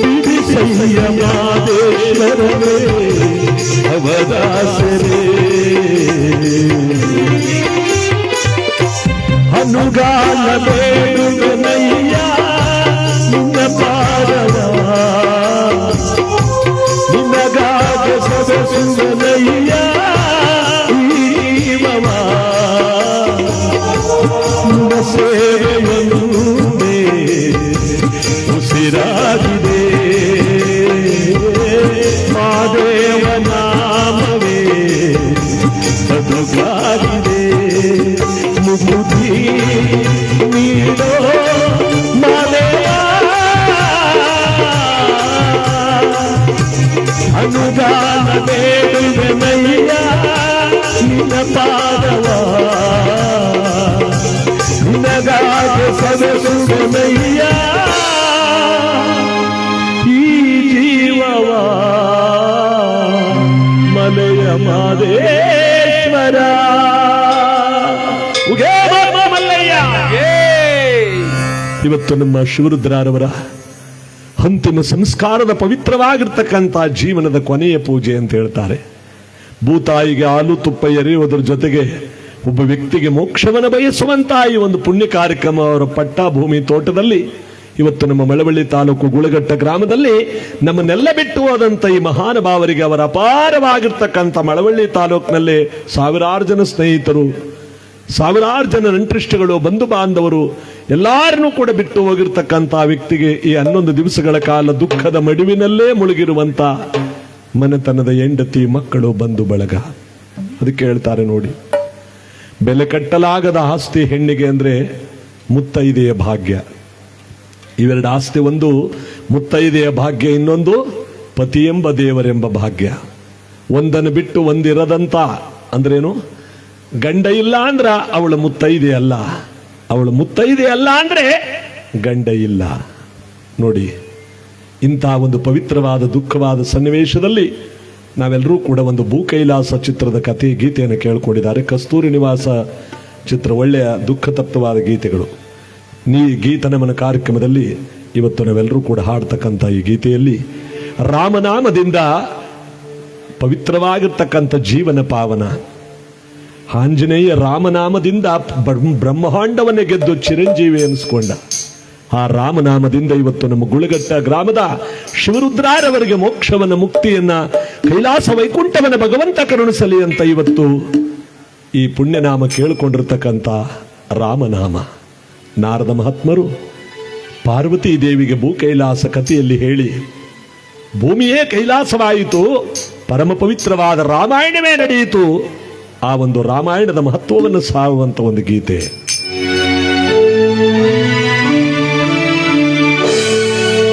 ಬಿಡಿಸಯ್ಯ ಮಾದೇಶ್ವರನೇ ಅವದಾಸರೇ ಅನುಗಾಲ ಬೇಡುವೆನಯ್ಯ ನಿನ್ನ ಪಾದವ ನಿನ್ನಗಾಗೆ ಸವೆಸುವೆನಯ್ಯ ಈ ಜೀವವ ನಿನ್ನ ಸೇವೆಯನ್ನು ಉಸಿರಾಗಿದೆ ಮಾದೇವ ನಾಮವೇ ಬದುಕಾಗಿದೆ ಮುಗುದಿ ನೀಡೋ ಮಾದೇವ ಅನುದಾನ ಬೇಡುವೆನಯ್ಯ ನಿನ್ನ ಪಾದವ ನಿನಗಾಗೆ ಸವೆಸುವೆನಯ್ಯ ಈ ಜೀವವ ಮಲೆಯ ಮಹದೇಶ್ವರ. ಉಗೇ ಬಾಬಾ ಮಲ್ಲಯ್ಯ. ಇವತ್ತು ನಮ್ಮ ಶಿವರುದ್ರರವರ ಅಂತಿಮ ಸಂಸ್ಕಾರದ ಪವಿತ್ರವಾಗಿರ್ತಕ್ಕಂಥ ಜೀವನದ ಕೊನೆಯ ಪೂಜೆ ಅಂತ ಹೇಳ್ತಾರೆ. ಭೂತಾಯಿಗೆ ಹಾಲು ತುಪ್ಪ ಎರೆಯುವುದರ ಜೊತೆಗೆ ಒಬ್ಬ ವ್ಯಕ್ತಿಗೆ ಮೋಕ್ಷವನ್ನು ಬಯಸುವಂತ ಈ ಒಂದು ಪುಣ್ಯ ಕಾರ್ಯಕ್ರಮ ಅವರ ಪಟ್ಟ ಭೂಮಿ ತೋಟದಲ್ಲಿ ಇವತ್ತು ನಮ್ಮ ಮಳವಳ್ಳಿ ತಾಲೂಕು ಗುಳಗಟ್ಟ ಗ್ರಾಮದಲ್ಲಿ ನಮ್ಮನ್ನೆಲ್ಲ ಬಿಟ್ಟು ಹೋದಂತ ಈ ಮಹಾನುಭಾವರಿಗೆ ಅವರ ಅಪಾರವಾಗಿರ್ತಕ್ಕಂಥ ಮಳವಳ್ಳಿ ತಾಲೂಕಿನಲ್ಲಿ ಸಾವಿರಾರು ಜನ ಸ್ನೇಹಿತರು, ಸಾವಿರಾರು ಜನ ನಂಟ್ರಿಷ್ಟಗಳು, ಬಂಧು ಬಾಂಧವರು ಎಲ್ಲಾರನ್ನೂ ಕೂಡ ಬಿಟ್ಟು ಹೋಗಿರ್ತಕ್ಕಂಥ ವ್ಯಕ್ತಿಗೆ ಈ 11 ದಿವಸಗಳ ಕಾಲ ದುಃಖದ ಮಡುವಿನಲ್ಲೇ ಮುಳುಗಿರುವಂತ ಮನೆತನದ ಹೆಂಡತಿ, ಮಕ್ಕಳು, ಬಂಧು ಬಳಗ. ಅದಕ್ಕೆ ಹೇಳ್ತಾರೆ ನೋಡಿ, ಬೆಲೆ ಕಟ್ಟಲಾಗದ ಆಸ್ತಿ ಹೆಣ್ಣಿಗೆ ಅಂದ್ರೆ ಮುತ್ತೈದೆಯ ಭಾಗ್ಯ. ಇವೆರಡು ಆಸ್ತಿ, ಒಂದು ಮುತ್ತೈದೆಯ ಭಾಗ್ಯ, ಇನ್ನೊಂದು ಪತಿ ಎಂಬ ದೇವರೆಂಬ ಭಾಗ್ಯ. ಒಂದನ್ನು ಬಿಟ್ಟು ಒಂದಿರದಂತ ಅಂದ್ರೇನು? ಗಂಡ ಇಲ್ಲ ಅಂದ್ರ ಅವಳ ಮುತ್ತೈದೆ ಅಲ್ಲ, ಅವಳು ಮುತ್ತೈದೆ ಅಲ್ಲ ಅಂದ್ರೆ ಗಂಡ ಇಲ್ಲ. ನೋಡಿ, ಇಂಥ ಒಂದು ಪವಿತ್ರವಾದ ದುಃಖವಾದ ಸನ್ನಿವೇಶದಲ್ಲಿ ನಾವೆಲ್ಲರೂ ಕೂಡ ಒಂದು ಭೂ ಕೈಲಾಸ ಚಿತ್ರದ ಕಥೆ ಗೀತೆಯನ್ನು ಕೇಳ್ಕೊಂಡಿದ್ದಾರೆ. ಕಸ್ತೂರಿ ನಿವಾಸ ಚಿತ್ರ ಒಳ್ಳೆಯ ದುಃಖ ತಪ್ತವಾದ ಗೀತೆಗಳು. ಗೀತ ನಮನ ಕಾರ್ಯಕ್ರಮದಲ್ಲಿ ಇವತ್ತು ನಾವೆಲ್ಲರೂ ಕೂಡ ಹಾಡ್ತಕ್ಕಂಥ ಈ ಗೀತೆಯಲ್ಲಿ ರಾಮನಾಮದಿಂದ ಪವಿತ್ರವಾಗಿರ್ತಕ್ಕಂಥ ಜೀವನ ಪಾವನ. ಆಂಜನೇಯ ರಾಮನಾಮದಿಂದ ಬ್ರಹ್ಮಾಂಡವನ್ನೇ ಗೆದ್ದು ಚಿರಂಜೀವಿ ಎನಿಸ್ಕೊಂಡ. ಆ ರಾಮನಾಮದಿಂದ ಇವತ್ತು ನಮ್ಮ ಗುಳಗಟ್ಟ ಗ್ರಾಮದ ಶಿವರುದ್ರರವರಿಗೆ ಮೋಕ್ಷವನ್ನ, ಮುಕ್ತಿಯನ್ನ, ಕೈಲಾಸ ವೈಕುಂಠವನ್ನ ಭಗವಂತ ಕರುಣಿಸಲಿ ಅಂತ ಇವತ್ತು ಈ ಪುಣ್ಯನಾಮ ಕೇಳಿಕೊಂಡಿರ್ತಕ್ಕಂಥ ರಾಮನಾಮ. ನಾರದ ಮಹಾತ್ಮರು ಪಾರ್ವತೀ ದೇವಿಗೆ ಭೂ ಕೈಲಾಸ ಕಥೆಯಲ್ಲಿ ಹೇಳಿ, ಭೂಮಿಯೇ ಕೈಲಾಸವಾಯಿತು, ಪರಮ ಪವಿತ್ರವಾದ ರಾಮಾಯಣವೇ ನಡೆಯಿತು. ಆ ಒಂದು ರಾಮಾಯಣದ ಮಹತ್ವವನ್ನು ಸಾರುವಂತ ಒಂದು ಗೀತೆ.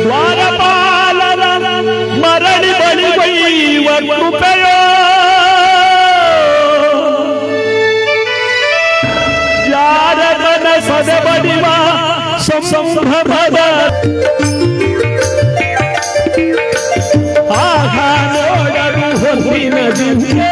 ದ್ವಾರಪಾಲರ ಮರಳಿ ಬಳಿವೈವ ಕೃಪೆಯೋ, ಜಾರದನ ಸದಬಡಿವ ಸಂಭ್ರಮದ ಆಹಾ ನೋಡಲು ಹೊನ್ನಿನ ದಿವ್ಯ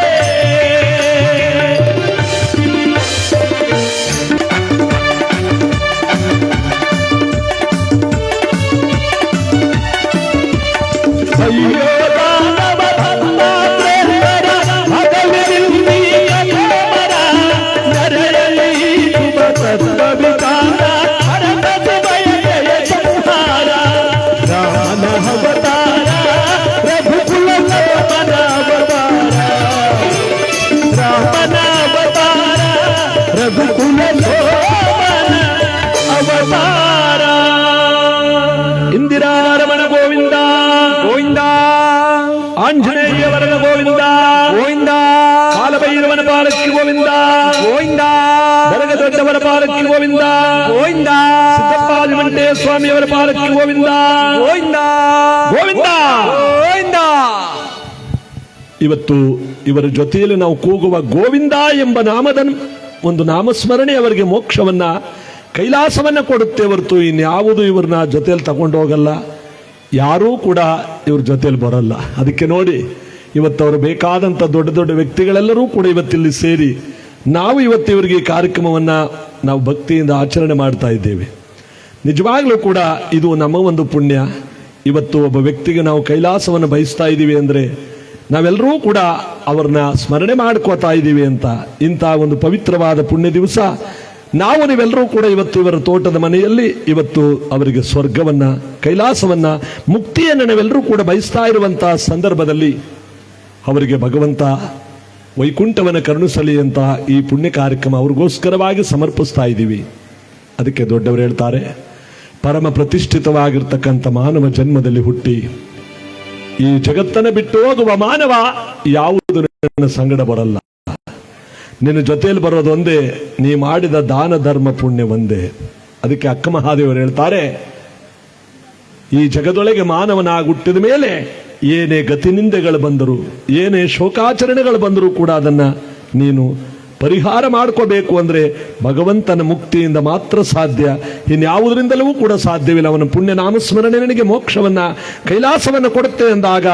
ಇಂದಿರಾರಮಣ ಗೋವಿಂದ ಗೋವಿಂದ. ಆಂಜನೇಯವರ ಗೋವಿಂದ ಗೋವಿಂದ. ಕಾಲಭೈರವನ ಪಾಲಕಿ ಗೋವಿಂದ ಗೋವಿಂದ. ಬರಗ ದೊಡ್ಡವರ ಪಾಲಕಿ ಗೋವಿಂದ ಗೋವಿಂದ. ಸಿದ್ದಪ್ಪಾದಿಮಂಟೆ ಸ್ವಾಮಿಯವರ ಪಾಲಕಿ ಗೋವಿಂದ ಗೋವಿಂದ. ಗೋವಿಂದ. ಗೋವಿಂದ. ಇವತ್ತು ಇವರ ಜೊತೆಯಲ್ಲಿ ನಾವು ಕೂಗುವ ಗೋವಿಂದ ಎಂಬ ನಾಮದ ಒಂದು ನಾಮಸ್ಮರಣೆ ಅವರಿಗೆ ಮೋಕ್ಷವನ್ನ, ಕೈಲಾಸವನ್ನ ಕೊಡುತ್ತೆ ಹೊರತು ಇನ್ಯಾವುದು ಇವ್ರನ್ನ ಜೊತೆಯಲ್ಲಿ ತಗೊಂಡು ಹೋಗಲ್ಲ. ಯಾರೂ ಕೂಡ ಇವ್ರ ಜೊತೆಯಲ್ಲಿ ಬರಲ್ಲ. ಅದಕ್ಕೆ ನೋಡಿ, ಇವತ್ತು ಅವರು ಬೇಕಾದಂಥ ದೊಡ್ಡ ದೊಡ್ಡ ವ್ಯಕ್ತಿಗಳೆಲ್ಲರೂ ಕೂಡ ಇವತ್ತಿಲ್ಲಿ ಸೇರಿ ನಾವು ಇವತ್ತು ಇವರಿಗೆ ಈ ಕಾರ್ಯಕ್ರಮವನ್ನ ನಾವು ಭಕ್ತಿಯಿಂದ ಆಚರಣೆ ಮಾಡ್ತಾ ಇದ್ದೇವೆ. ನಿಜವಾಗ್ಲೂ ಕೂಡ ಇದು ನಮ್ಮ ಒಂದು ಪುಣ್ಯ. ಇವತ್ತು ಒಬ್ಬ ವ್ಯಕ್ತಿಗೆ ನಾವು ಕೈಲಾಸವನ್ನು ಬಯಸ್ತಾ ಇದ್ದೀವಿ ಅಂದ್ರೆ ನಾವೆಲ್ಲರೂ ಕೂಡ ಅವ್ರನ್ನ ಸ್ಮರಣೆ ಮಾಡ್ಕೋತಾ ಇದ್ದೀವಿ ಅಂತ. ಇಂಥ ಒಂದು ಪವಿತ್ರವಾದ ಪುಣ್ಯ ದಿವಸ ನಾವು ನೀವೆಲ್ಲರೂ ಕೂಡ ಇವತ್ತು ಇವರ ತೋಟದ ಮನೆಯಲ್ಲಿ ಇವತ್ತು ಅವರಿಗೆ ಸ್ವರ್ಗವನ್ನ, ಕೈಲಾಸವನ್ನ, ಮುಕ್ತಿಯನ್ನು ನಾವೆಲ್ಲರೂ ಕೂಡ ಬಯಸ್ತಾ ಇರುವಂತಹ ಸಂದರ್ಭದಲ್ಲಿ ಅವರಿಗೆ ಭಗವಂತ ವೈಕುಂಠವನ್ನು ಕರುಣಿಸಲಿ ಅಂತ ಈ ಪುಣ್ಯ ಕಾರ್ಯಕ್ರಮ ಅವ್ರಿಗೋಸ್ಕರವಾಗಿ ಸಮರ್ಪಿಸ್ತಾ ಇದ್ದೀವಿ. ಅದಕ್ಕೆ ದೊಡ್ಡವರು ಹೇಳ್ತಾರೆ, ಪರಮ ಪ್ರತಿಷ್ಠಿತವಾಗಿರ್ತಕ್ಕಂಥ ಮಾನವ ಜನ್ಮದಲ್ಲಿ ಹುಟ್ಟಿ ಈ ಜಗತ್ತನ್ನು ಬಿಟ್ಟು ಹೋಗುವ ಮಾನವ ಯಾವುದು ನನ್ನ ಸಂಗಡ ಬರಲ್ಲ. ನಿನ್ನ ಜೊತೆಯಲ್ಲಿ ಬರೋದು ಒಂದೇ, ನೀ ಮಾಡಿದ ದಾನ ಧರ್ಮ ಪುಣ್ಯ ಒಂದೇ. ಅದಕ್ಕೆ ಅಕ್ಕ ಮಹಾದೇವರು ಹೇಳ್ತಾರೆ, ಈ ಜಗದೊಳಗೆ ಮಾನವನಾಗಿ ಹುಟ್ಟಿದ ಮೇಲೆ ಏನೇ ಗತಿನಿಂದೆಗಳು ಬಂದರು, ಏನೇ ಶೋಕಾಚರಣೆಗಳು ಬಂದರೂ ಕೂಡ ಅದನ್ನ ನೀನು ಪರಿಹಾರ ಮಾಡ್ಕೋಬೇಕು ಅಂದ್ರೆ ಭಗವಂತನ ಮುಕ್ತಿಯಿಂದ ಮಾತ್ರ ಸಾಧ್ಯ, ಇನ್ಯಾವುದರಿಂದಲೂ ಕೂಡ ಸಾಧ್ಯವಿಲ್ಲ. ಅವನ ಪುಣ್ಯ ನಾಮಸ್ಮರಣೆ ನನಗೆ ಮೋಕ್ಷವನ್ನ ಕೈಲಾಸವನ್ನ ಕೊಡುತ್ತೆ ಅಂದಾಗ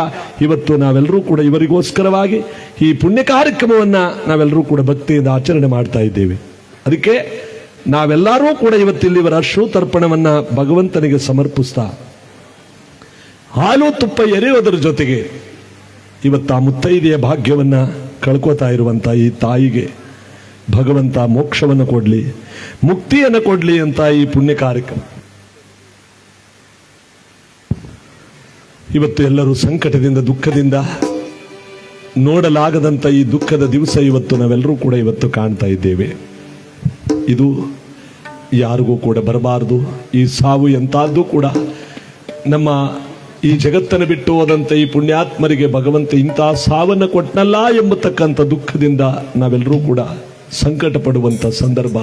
ಇವತ್ತು ನಾವೆಲ್ಲರೂ ಕೂಡ ಇವರಿಗೋಸ್ಕರವಾಗಿ ಈ ಪುಣ್ಯ ಕಾರ್ಯಕ್ರಮವನ್ನ ನಾವೆಲ್ಲರೂ ಕೂಡ ಭಕ್ತಿಯಿಂದ ಆಚರಣೆ ಮಾಡ್ತಾ ಇದ್ದೇವೆ. ಅದಕ್ಕೆ ನಾವೆಲ್ಲರೂ ಕೂಡ ಇವತ್ತಿಲ್ಲಿ ಇವರ ಅಶ್ರುತರ್ಪಣವನ್ನ ಭಗವಂತನಿಗೆ ಸಮರ್ಪಿಸ್ತಾ ಹಾಲು ತುಪ್ಪ ಎರೆಯೋದರ ಜೊತೆಗೆ ಇವತ್ತು ಆ ಮುತ್ತೈದೆಯ ಭಾಗ್ಯವನ್ನ ಕಳ್ಕೋತಾ ಇರುವಂತ ಈ ತಾಯಿಗೆ ಭಗವಂತ ಮೋಕ್ಷವನ್ನು ಕೊಡ್ಲಿ, ಮುಕ್ತಿಯನ್ನು ಕೊಡ್ಲಿ ಅಂತ ಈ ಪುಣ್ಯ ಕಾರ್ಯಕ್ರಮ. ಇವತ್ತು ಎಲ್ಲರೂ ಸಂಕಟದಿಂದ ದುಃಖದಿಂದ ನೋಡಲಾಗದಂತ ಈ ದುಃಖದ ದಿವಸ ಇವತ್ತು ನಾವೆಲ್ಲರೂ ಕೂಡ ಇವತ್ತು ಕಾಣ್ತಾ ಇದ್ದೇವೆ. ಇದು ಯಾರಿಗೂ ಕೂಡ ಬರಬಾರದು. ಈ ಸಾವು ಎಂತಾದ್ದು ಕೂಡ ನಮ್ಮ ಈ ಜಗತ್ತನ್ನು ಬಿಟ್ಟು ಹೋದಂತ ಈ ಪುಣ್ಯಾತ್ಮರಿಗೆ ಭಗವಂತ ಇಂತಹ ಸಾವನ್ನು ಕೊಟ್ಟನಲ್ಲ ಎಂಬತಕ್ಕಂಥ ದುಃಖದಿಂದ ನಾವೆಲ್ಲರೂ ಕೂಡ ಸಂಕಟ ಪಡುವಂತ ಸಂದರ್ಭ.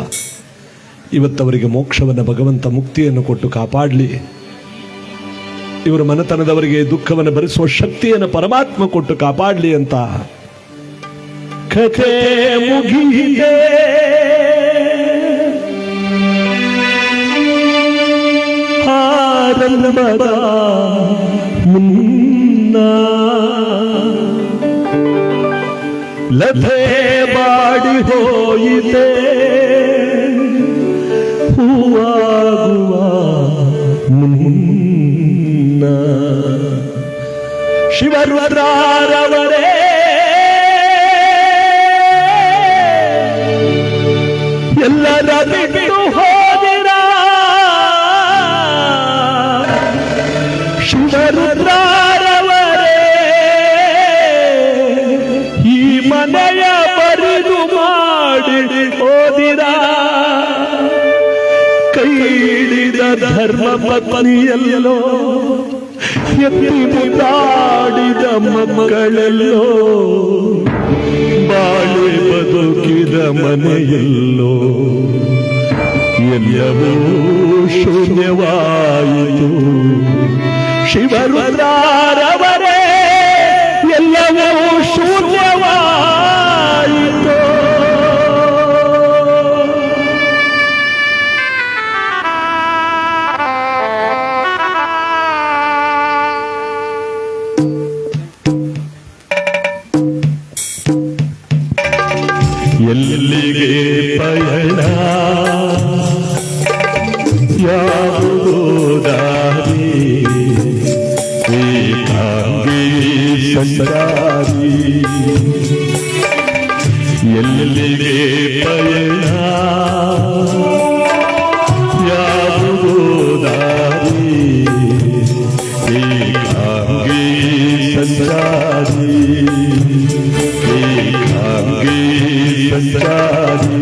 ಇವತ್ತವರಿಗೆ ಮೋಕ್ಷವನ್ನು ಭಗವಂತ ಮುಕ್ತಿಯನ್ನು ಕೊಟ್ಟು ಕಾಪಾಡಲಿ. ಇವರ ಮನತನದವರಿಗೆ ದುಃಖವನ್ನು ಭರಿಸುವ ಶಕ್ತಿಯನ್ನು ಪರಮಾತ್ಮ ಕೊಟ್ಟು ಕಾಪಾಡಲಿ ಅಂತ ಕಥೆ ಮುಗಿಯಿದೆ. ಆರಂಭದ ಮುನ್ನ ಲಥೆ ಬಾಡಿ ಹೋಯಿತೆ ಹೂವಾಗುವ ಮುನ್ನ ಶಿವರುದ್ರರವರೇ ಎಲ್ಲರ ಬಿಟ್ಟು ಹೋದಿರಾ ಶಿವರುದ್ರರವರೇ ಈ ಮನೆಯ ಬರಿದು ಮಾಡಿ ಹೋದಿರಾ ಕೈ ಹಿಡಿದ ಧರ್ಮ ಪತ್ನಿಯಲ್ಲೋ ಎತ್ತಿ ಮುದ್ದಾಡಿದ ಮಕ್ಕಳೆಲ್ಲೋ ಬಾಳೆ ಬದುಕಿದ ಮನೆಯಲ್ಲೋ ಎಲ್ಲವೂ ಶೂನ್ಯವಾಯಿತು. ಶಿವರುದ್ರರವರೇ ಎಲ್ಲವೂ ಶೂನ್ಯವಾಯಿತು. ಎಲ್ಲಿಗೆ ಪಯಣ ಯಾವುದೋ ದಾರಿ ಏಕಾಂಗಿ ಸಂಸಾರಿ. ಎಲ್ಲಿಗೆ ಪಯಣ ಯಾವುದೋ ದಾರಿ ಏಕಾಂಗಿ ಸಂಸಾರಿ. ಏಕಾಂಗಿ ಸಂಸಾರಿ.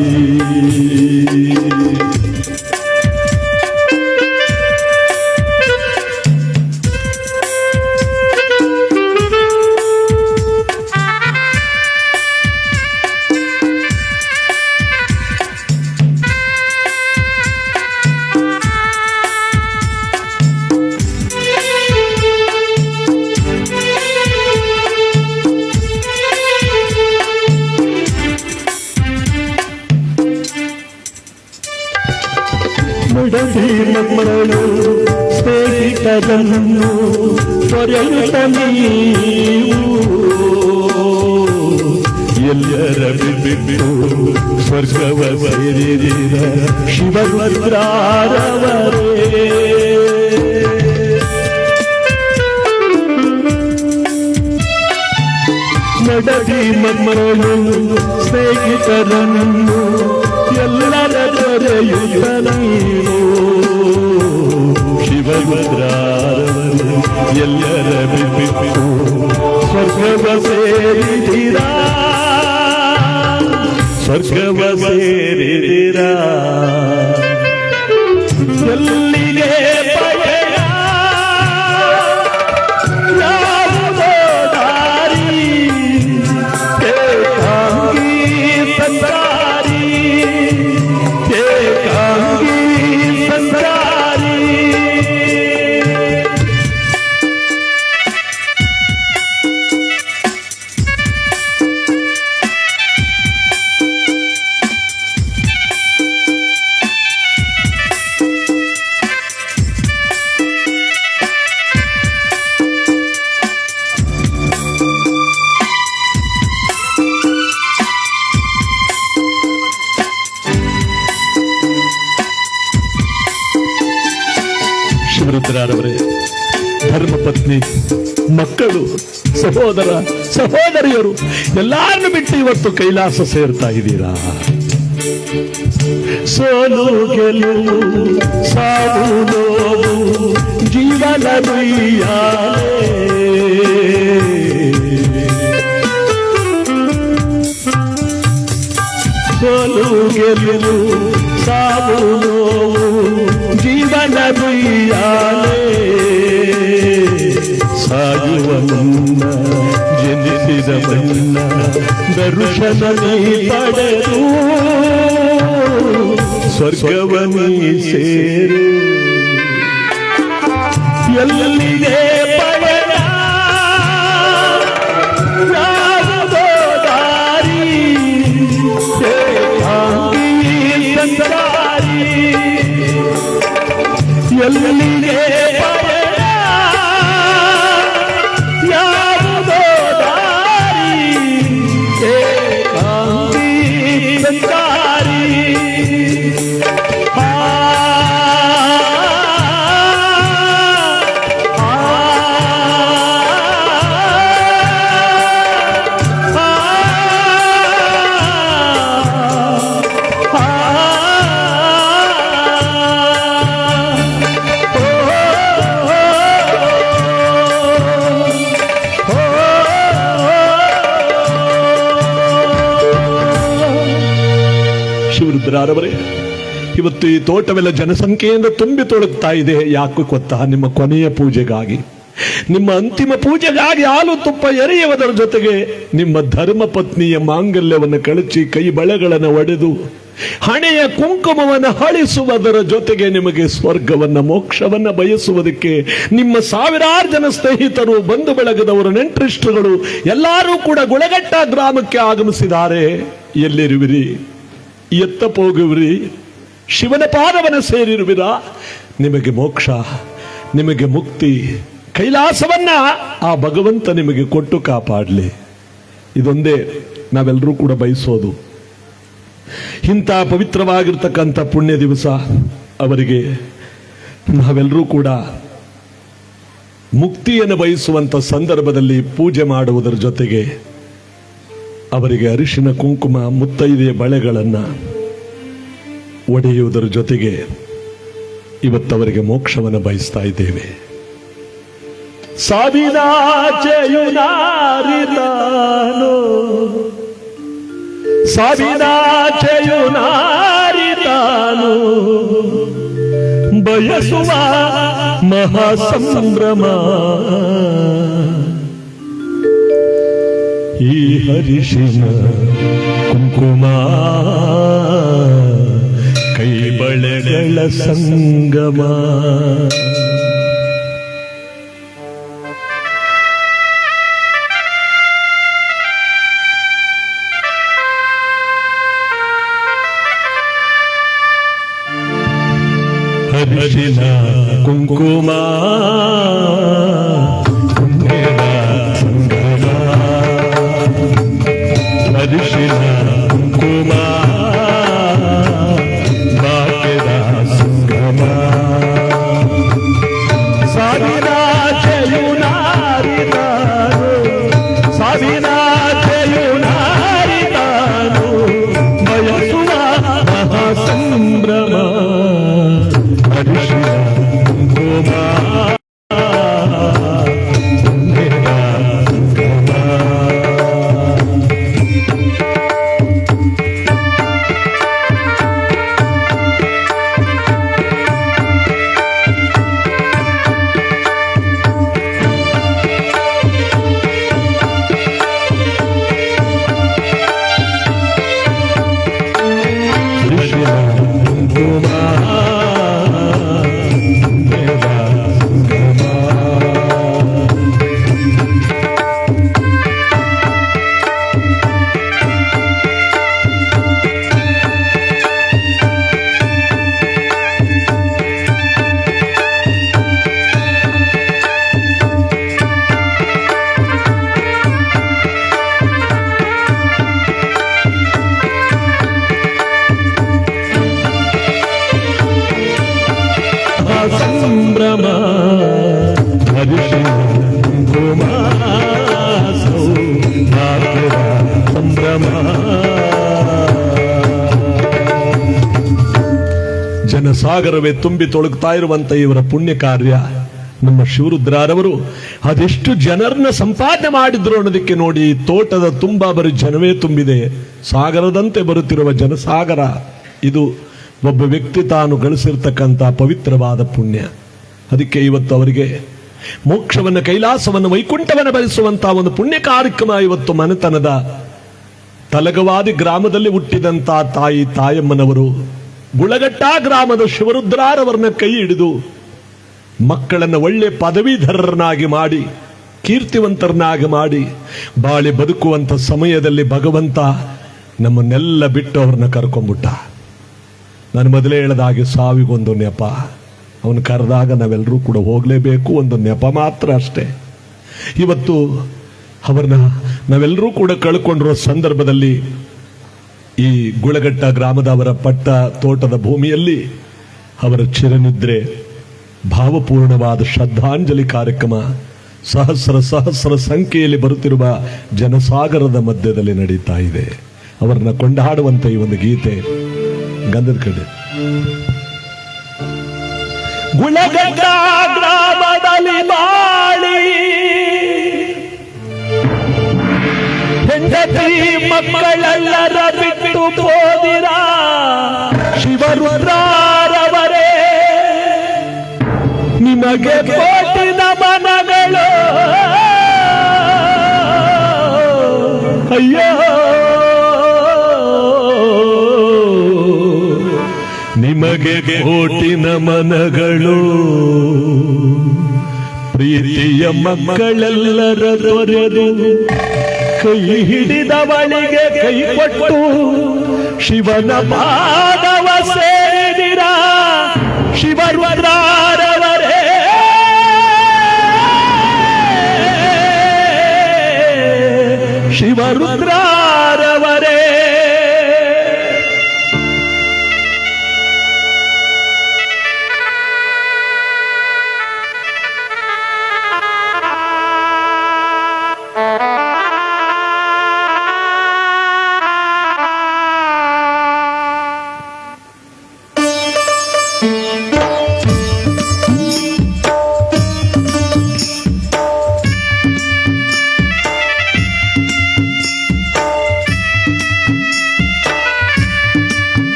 ಮಡದಿ ಮಕ್ಕಳು ಸ್ನೇಹಿತರನ್ನು ತೊರೆಯುತ್ತ ನೀವು ಎಲ್ಲರ ಬಿಟ್ಟು ಸ್ವರ್ಗವ ಸೇರಿದ ಶಿವರುದ್ರರವರೇ ಮಡದಿ ಮಕ್ಕಳು ಸ್ನೇಹಿತರನ್ನು ಎಲ್ಲರ ತೊರೆಯುತ್ತ ನೀವು ಶಿವರುದ್ರರವರು ಎಲ್ಲರ ಬಿಟ್ಟು ಸ್ವರ್ಗವ ಸೇರಿದಿರಾ ಸ್ವರ್ಗವ ಸೇರಿದಿರಾ. ಎಲ್ಲಿಗೆ ಪಯಣ ಯಾವುದೋ ದಾರಿ ಏಕಾಂಗಿ ಸಂಸಾರಿ. ಏಕಾಂಗಿ ಸಂಸಾರಿ. ಶಿವರುದ್ರರವರೇ, ಧರ್ಮಪತ್ನಿ, ಮಕ್ಕಳು, ಸಹೋದರ ಸಹೋದರಿಯರು ಎಲ್ಲಾರನ್ನು ಬಿಟ್ಟು ಇವತ್ತು ಕೈಲಾಸ ಸೇರ್ತಾ ಇದ್ದೀರಾ. ಸೋಲು ಗೆಲುವು ಸಾವು ನೋವು ಜೀವನ ಸೋಲು ಗೆಲುವು ಸಾವು ನೋವು ಜೀವನ ಸಾಯುವ ಮುನ್ನ ಜನಿಸಿದ ಮನ್ನ ದರ್ಶನ ಪಡೆದು ಸ್ವರ್ಗವನಿ ಸೇರು. ಎಲ್ಲಿಗೆ ಪಯಣ ಯಾವುದೋ ದಾರಿ ಸಂಸಾರಿ, ಎಲ್ಲಿಗೆ ಪಯಣ ಯಾವುದೋ ದಾರಿ ಸಂಸಾರಿ. ಶಿವರುದ್ರರವರೇ, ಇವತ್ತು ಈ ತೋಟವೆಲ್ಲ ಜನಸಂಖ್ಯೆಯಿಂದ ತುಂಬಿ ತೊಳಗ್ತಾ ಇದೆ. ಯಾಕೆ ಗೊತ್ತಾ? ನಿಮ್ಮ ಕೊನೆಯ ಪೂಜೆಗಾಗಿ, ನಿಮ್ಮ ಅಂತಿಮ ಪೂಜೆಗಾಗಿ ಹಾಲು ತುಪ್ಪ ಎರೆಯುವುದರ ಜೊತೆಗೆ ನಿಮ್ಮ ಧರ್ಮ ಪತ್ನಿಯ ಮಾಂಗಲ್ಯವನ್ನು ಕಳಚಿ ಕೈ ಬಳೆಗಳನ್ನು ಒಡೆದು ಹಣೆಯ ಕುಂಕುಮವನ್ನು ಹಳಿಸುವುದರ ಜೊತೆಗೆ ನಿಮಗೆ ಸ್ವರ್ಗವನ್ನ ಮೋಕ್ಷವನ್ನ ಬಯಸುವುದಕ್ಕೆ ನಿಮ್ಮ ಸಾವಿರಾರು ಜನ ಸ್ನೇಹಿತರು, ಬಂಧು ಬಳಗದವರು, ನೆಂಟರಿಷ್ಟರುಗಳು ಎಲ್ಲರೂ ಕೂಡ ಗುಳಗಟ್ಟ ಗ್ರಾಮಕ್ಕೆ ಆಗಮಿಸಿದ್ದಾರೆ. ಎಲ್ಲಿರುವಿರಿ? ಎತ್ತ ಹೋಗುವಿರಿ? ಶಿವನ ಪಾದವನ್ನು ಸೇರಿರುವಿರಾ? ನಿಮಗೆ ಮೋಕ್ಷ, ನಿಮಗೆ ಮುಕ್ತಿ, ಕೈಲಾಸವನ್ನ ಆ ಭಗವಂತ ನಿಮಗೆ ಕೊಟ್ಟು ಕಾಪಾಡಲಿ. ಇದೊಂದೇ ನಾವೆಲ್ಲರೂ ಕೂಡ ಬಯಸೋದು. ಇಂಥ ಪವಿತ್ರವಾಗಿರ್ತಕ್ಕಂಥ ಪುಣ್ಯ ದಿವಸ ಅವರಿಗೆ ನಾವೆಲ್ಲರೂ ಕೂಡ ಮುಕ್ತಿಯನ್ನು ಬಯಸುವಂತ ಸಂದರ್ಭದಲ್ಲಿ ಪೂಜೆ ಮಾಡುವುದರ ಜೊತೆಗೆ ಅವರಿಗೆ ಅರಿಶಿನ ಕುಂಕುಮ ಮುತ್ತೈದೆಯ ಬಳೆಗಳನ್ನು ಒಡೆಯುವುದರ ಜೊತೆಗೆ ಇವತ್ತವರಿಗೆ ಮೋಕ್ಷವನ್ನು ಬಯಸ್ತಾ ಇದ್ದೇವೆ. ಸಾವಿನಾಚೆಯುನಾರಿತಾನೋ ಸಾವಿನಾಚೆಯುನಾರಿತಾನೋ ಬಯಸುವ ಮಹಾಸಂಭ್ರಮ ಈ ಹರಿಶಿನ ಕುಂಕುಮ ಕೈ ಬಳೆಗಳ ಸಂಗಮ. ಹರಿಶಿನ ಕುಂಕುಮ ಹರಿಶಿನ ಕುಂಕುಮ ಭಾಗ್ಯದ ಸಂಗಮ. ಸಾವಿನಾಚೆಯುನಾರಿತಾನು ಸಾವಿನಾಚೆಯುನಾರಿತಾನು ಬಯಸುವ ಮಹಾಸಂಭ್ರಮ ಹರಿಶಿನ ಕುಂಕುಮ ಜನಸಾಗರವೇ ತುಂಬಿ ತೊಳಗ್ತಾ ಇರುವಂತ ಇವರ ಪುಣ್ಯ ಕಾರ್ಯ. ನಮ್ಮ ಶಿವರುದ್ರರವರು ಅದೆಷ್ಟು ಜನರನ್ನ ಸಂಪಾದನೆ ಮಾಡಿದ್ರು ಅನ್ನೋದಕ್ಕೆ ನೋಡಿ. ತೋಟದ ತುಂಬಾ ಬರೀ ಜನವೇ ತುಂಬಿದೆ, ಸಾಗರದಂತೆ ಬರುತ್ತಿರುವ ಜನಸಾಗರ. ಇದು ಒಬ್ಬ ವ್ಯಕ್ತಿ ತಾನು ಗಳಿಸಿರ್ತಕ್ಕಂಥ ಪವಿತ್ರವಾದ ಪುಣ್ಯ. ಅದಕ್ಕೆ ಇವತ್ತು ಅವರಿಗೆ ಮೋಕ್ಷವನ್ನು, ಕೈಲಾಸವನ್ನು, ವೈಕುಂಠವನ್ನು ಬಯಸುವಂತಹ ಒಂದು ಪುಣ್ಯ ಕಾರ್ಯಕ್ರಮ ಇವತ್ತು ಮನೆತನದ ತಲಗವಾದಿ ಗ್ರಾಮದಲ್ಲಿ ಹುಟ್ಟಿದಂತ ತಾಯಮ್ಮನವರು ಗುಳಗಟ್ಟ ಗ್ರಾಮದ ಶಿವರುದ್ರರವರನ್ನ ಕೈ ಹಿಡಿದು ಮಕ್ಕಳನ್ನು ಒಳ್ಳೆ ಪದವೀಧರರನ್ನಾಗಿ ಮಾಡಿ, ಕೀರ್ತಿವಂತರನ್ನಾಗಿ ಮಾಡಿ ಬಾಳಿ ಬದುಕುವಂತ ಸಮಯದಲ್ಲಿ ಭಗವಂತ ನಮ್ಮನ್ನೆಲ್ಲ ಬಿಟ್ಟು ಅವ್ರನ್ನ ಕರ್ಕೊಂಡ್ಬಿಟ್ಟ. ನಾನು ಮೊದಲೇ ಹೇಳಿದ ಹಾಗೆ ಸಾವಿಗೊಂದು ನೆಪ. ಅವನು ಕರೆದಾಗ ನಾವೆಲ್ಲರೂ ಕೂಡ ಹೋಗಲೇಬೇಕು, ಒಂದು ನೆಪ ಮಾತ್ರ ಅಷ್ಟೇ. ಇವತ್ತು ಅವರನ್ನ ನಾವೆಲ್ಲರೂ ಕೂಡ ಕಳ್ಕೊಂಡಿರೋ ಸಂದರ್ಭದಲ್ಲಿ ಈ ಗುಳಗಟ್ಟ ಗ್ರಾಮದ ಅವರ ಪಟ್ಟ ತೋಟದ ಭೂಮಿಯಲ್ಲಿ ಅವರ ಚಿರನಿದ್ರೆ ಭಾವಪೂರ್ಣವಾದ ಶ್ರದ್ಧಾಂಜಲಿ ಕಾರ್ಯಕ್ರಮ ಸಹಸ್ರ ಸಹಸ್ರ ಸಂಖ್ಯೆಯಲ್ಲಿ ಬರುತ್ತಿರುವ ಜನಸಾಗರದ ಮಧ್ಯದಲ್ಲಿ ನಡೀತಾ ಇದೆ. ಅವರನ್ನ ಕೊಂಡಾಡುವಂತ ಈ ಒಂದು ಗೀತೆ ಗಂಧದ ಕಡೆ. ಗುಳಗಟ್ಟ ಗ್ರಾಮದಲ್ಲಿ ಬಾಳಿ ಹೆಂಡತಿ ಮಕ್ಕಳೆಲ್ಲರ ಬಿಟ್ಟು ಹೋದಿರ ಶಿವರುದ್ರರವರೇ, ನಿಮಗೆ ಕೋಟಿ ನಮನಗಳು. ಅಯ್ಯೋ ನಿಮಗೆ ಕೋಟಿ ನಮನಗಳು. ಪ್ರೀತಿಯ ಮಕ್ಕಳೆಲ್ಲರ ದೊರೆದು ಕೈ ಹಿಡಿದವಳಿಗೆ ಕೈ ಕೊಟ್ಟು ಶಿವನ ಪಾದವ ಸೇರಿದಿರ ಶಿವರುದ್ರರವರೇ, ಶಿವರುದ್ರರವರೇ.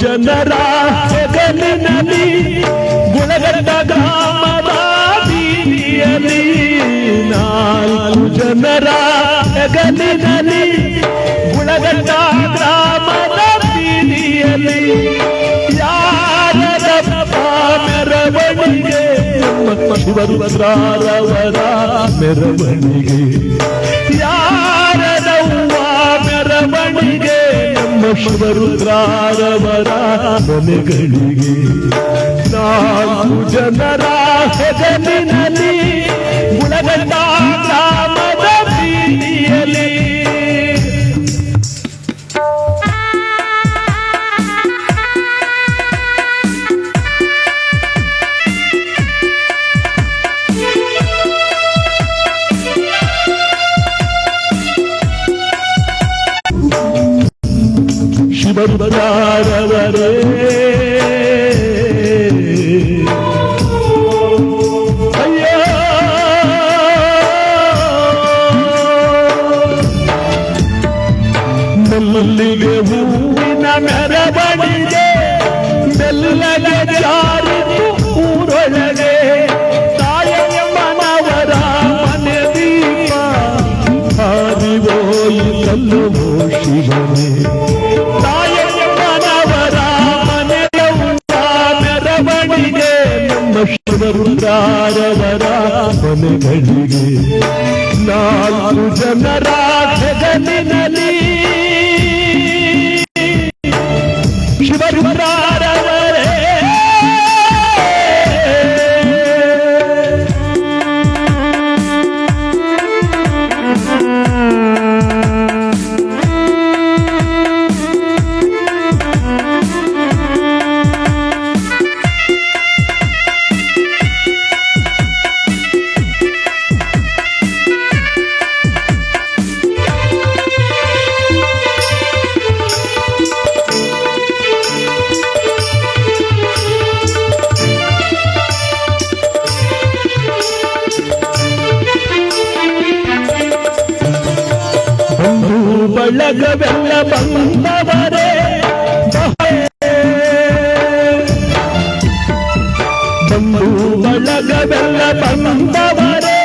ಜನರ ಹೆಗಲಿನಲ್ಲಿ ಗುಳಗಟ್ಟ ಗ್ರಾಮದ ಬೀದಿಯಲ್ಲಿ, 4 ಜನರ ಹೆಗಲಿನಲ್ಲಿ ಗುಳಗಟ್ಟ ಗ್ರಾಮದ ಬೀದಿಯಲ್ಲಿ, ಯಾರದಪ್ಪ ಮೆರವಣಿಗೆ ಶಿವರುದ್ರರವರ ಮೆರವಣಿಗೆ, ಯಾರದವ್ವ ಮೆರವಣಿಗೆ ಶಿವರುದ್ರರವರ ಮನೆಗಳಿಗೆ. 4 ಜನರ ಹೆಗಲಿನಲ್ಲಿ ಗುಳಗಟ್ಟ ಗ್ರಾಮದ ಬೀದಿಯಲ್ಲಿ. ಶಿವರುದ್ರರವರೇ, ಅಯ್ಯೋ ಮಲ್ಲಿಗೆ ಹೂವಿನ ಮೆರವಣಿಗೆ ಮೆಲ್ಲಗೆ ಜಾರಿತು ಊರೊಳಗೆ, ತಾಯಮ್ಮನವರ ಮನೆ ದೀಪ ಹಾರಿಹೋಯಿತಲ್ಲೋ ಶಿವನೇ. ಶಿವರುದ್ರರವರ ಮನೆಗಳಿಗೆ 4 ಜನರ ಹೆಗಲಿನಲ್ಲಿ ಶಿವರುದ್ರರವರೇ. ಬಳಗವೆಲ್ಲ ಬಂದವರೇ ಬಂಧು ಬಳಗವೆಲ್ಲ ಬಂದವರೇ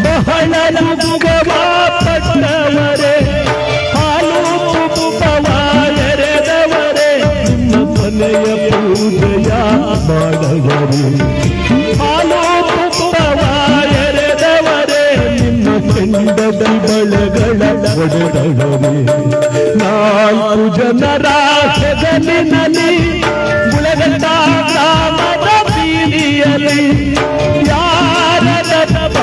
ಬಹಳ ನುಗ್ಗವ ಪಟ್ಟವರೇ ಹಾಲು ತುಪ್ಪವ ಎರೆದವರೇ ನಿಮ್ಮ ಮನೆಯ ಪೂಜೆಯ ಮಾಡವರೇ ಹಾಲು ತುಪ್ಪವ ಎರೆದವರೇ ನಿಮ್ಮ ಕೆಂಡದ ಬಳಗಳ ಒಡೆದವರೇ ನಾಲ್ಕು ಜನರ ಹೆಗಲಿನಲ್ಲಿ ಗುಳಗಟ್ಟ ಗ್ರಾಮದ ಬೀದಿಯಲ್ಲಿ ಯಾರದಪ್ಪ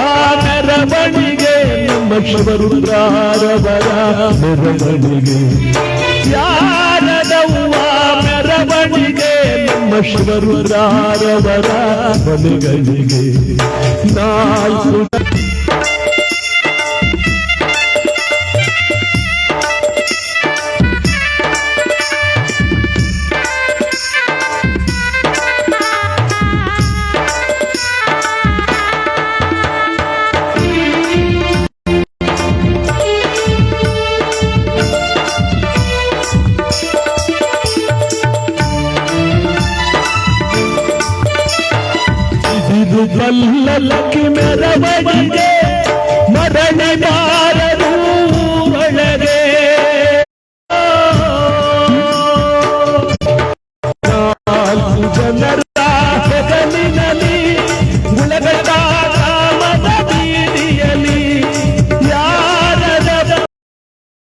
ಮೆರವಣಿಗೆ ನಮ್ಮ ಶಿವರುದ್ರರವರ ಮೆರವಣಿಗೆ ಯಾರದವ್ವ ಮೆರವಣಿಗೆ ನಮ್ಮ ಶಿವರುದ್ರರವರ ಮನೆಗಳಿಗೆ ನಾಲ್ಕು ಇದು ಬಲ್ಲಲಕ್ಕಿ ಮೆರವಣಿಗೆ ಮರಳಿ ಬಾರರು ಒಳಗೆ ನಾಲ್ಕು ಜನರು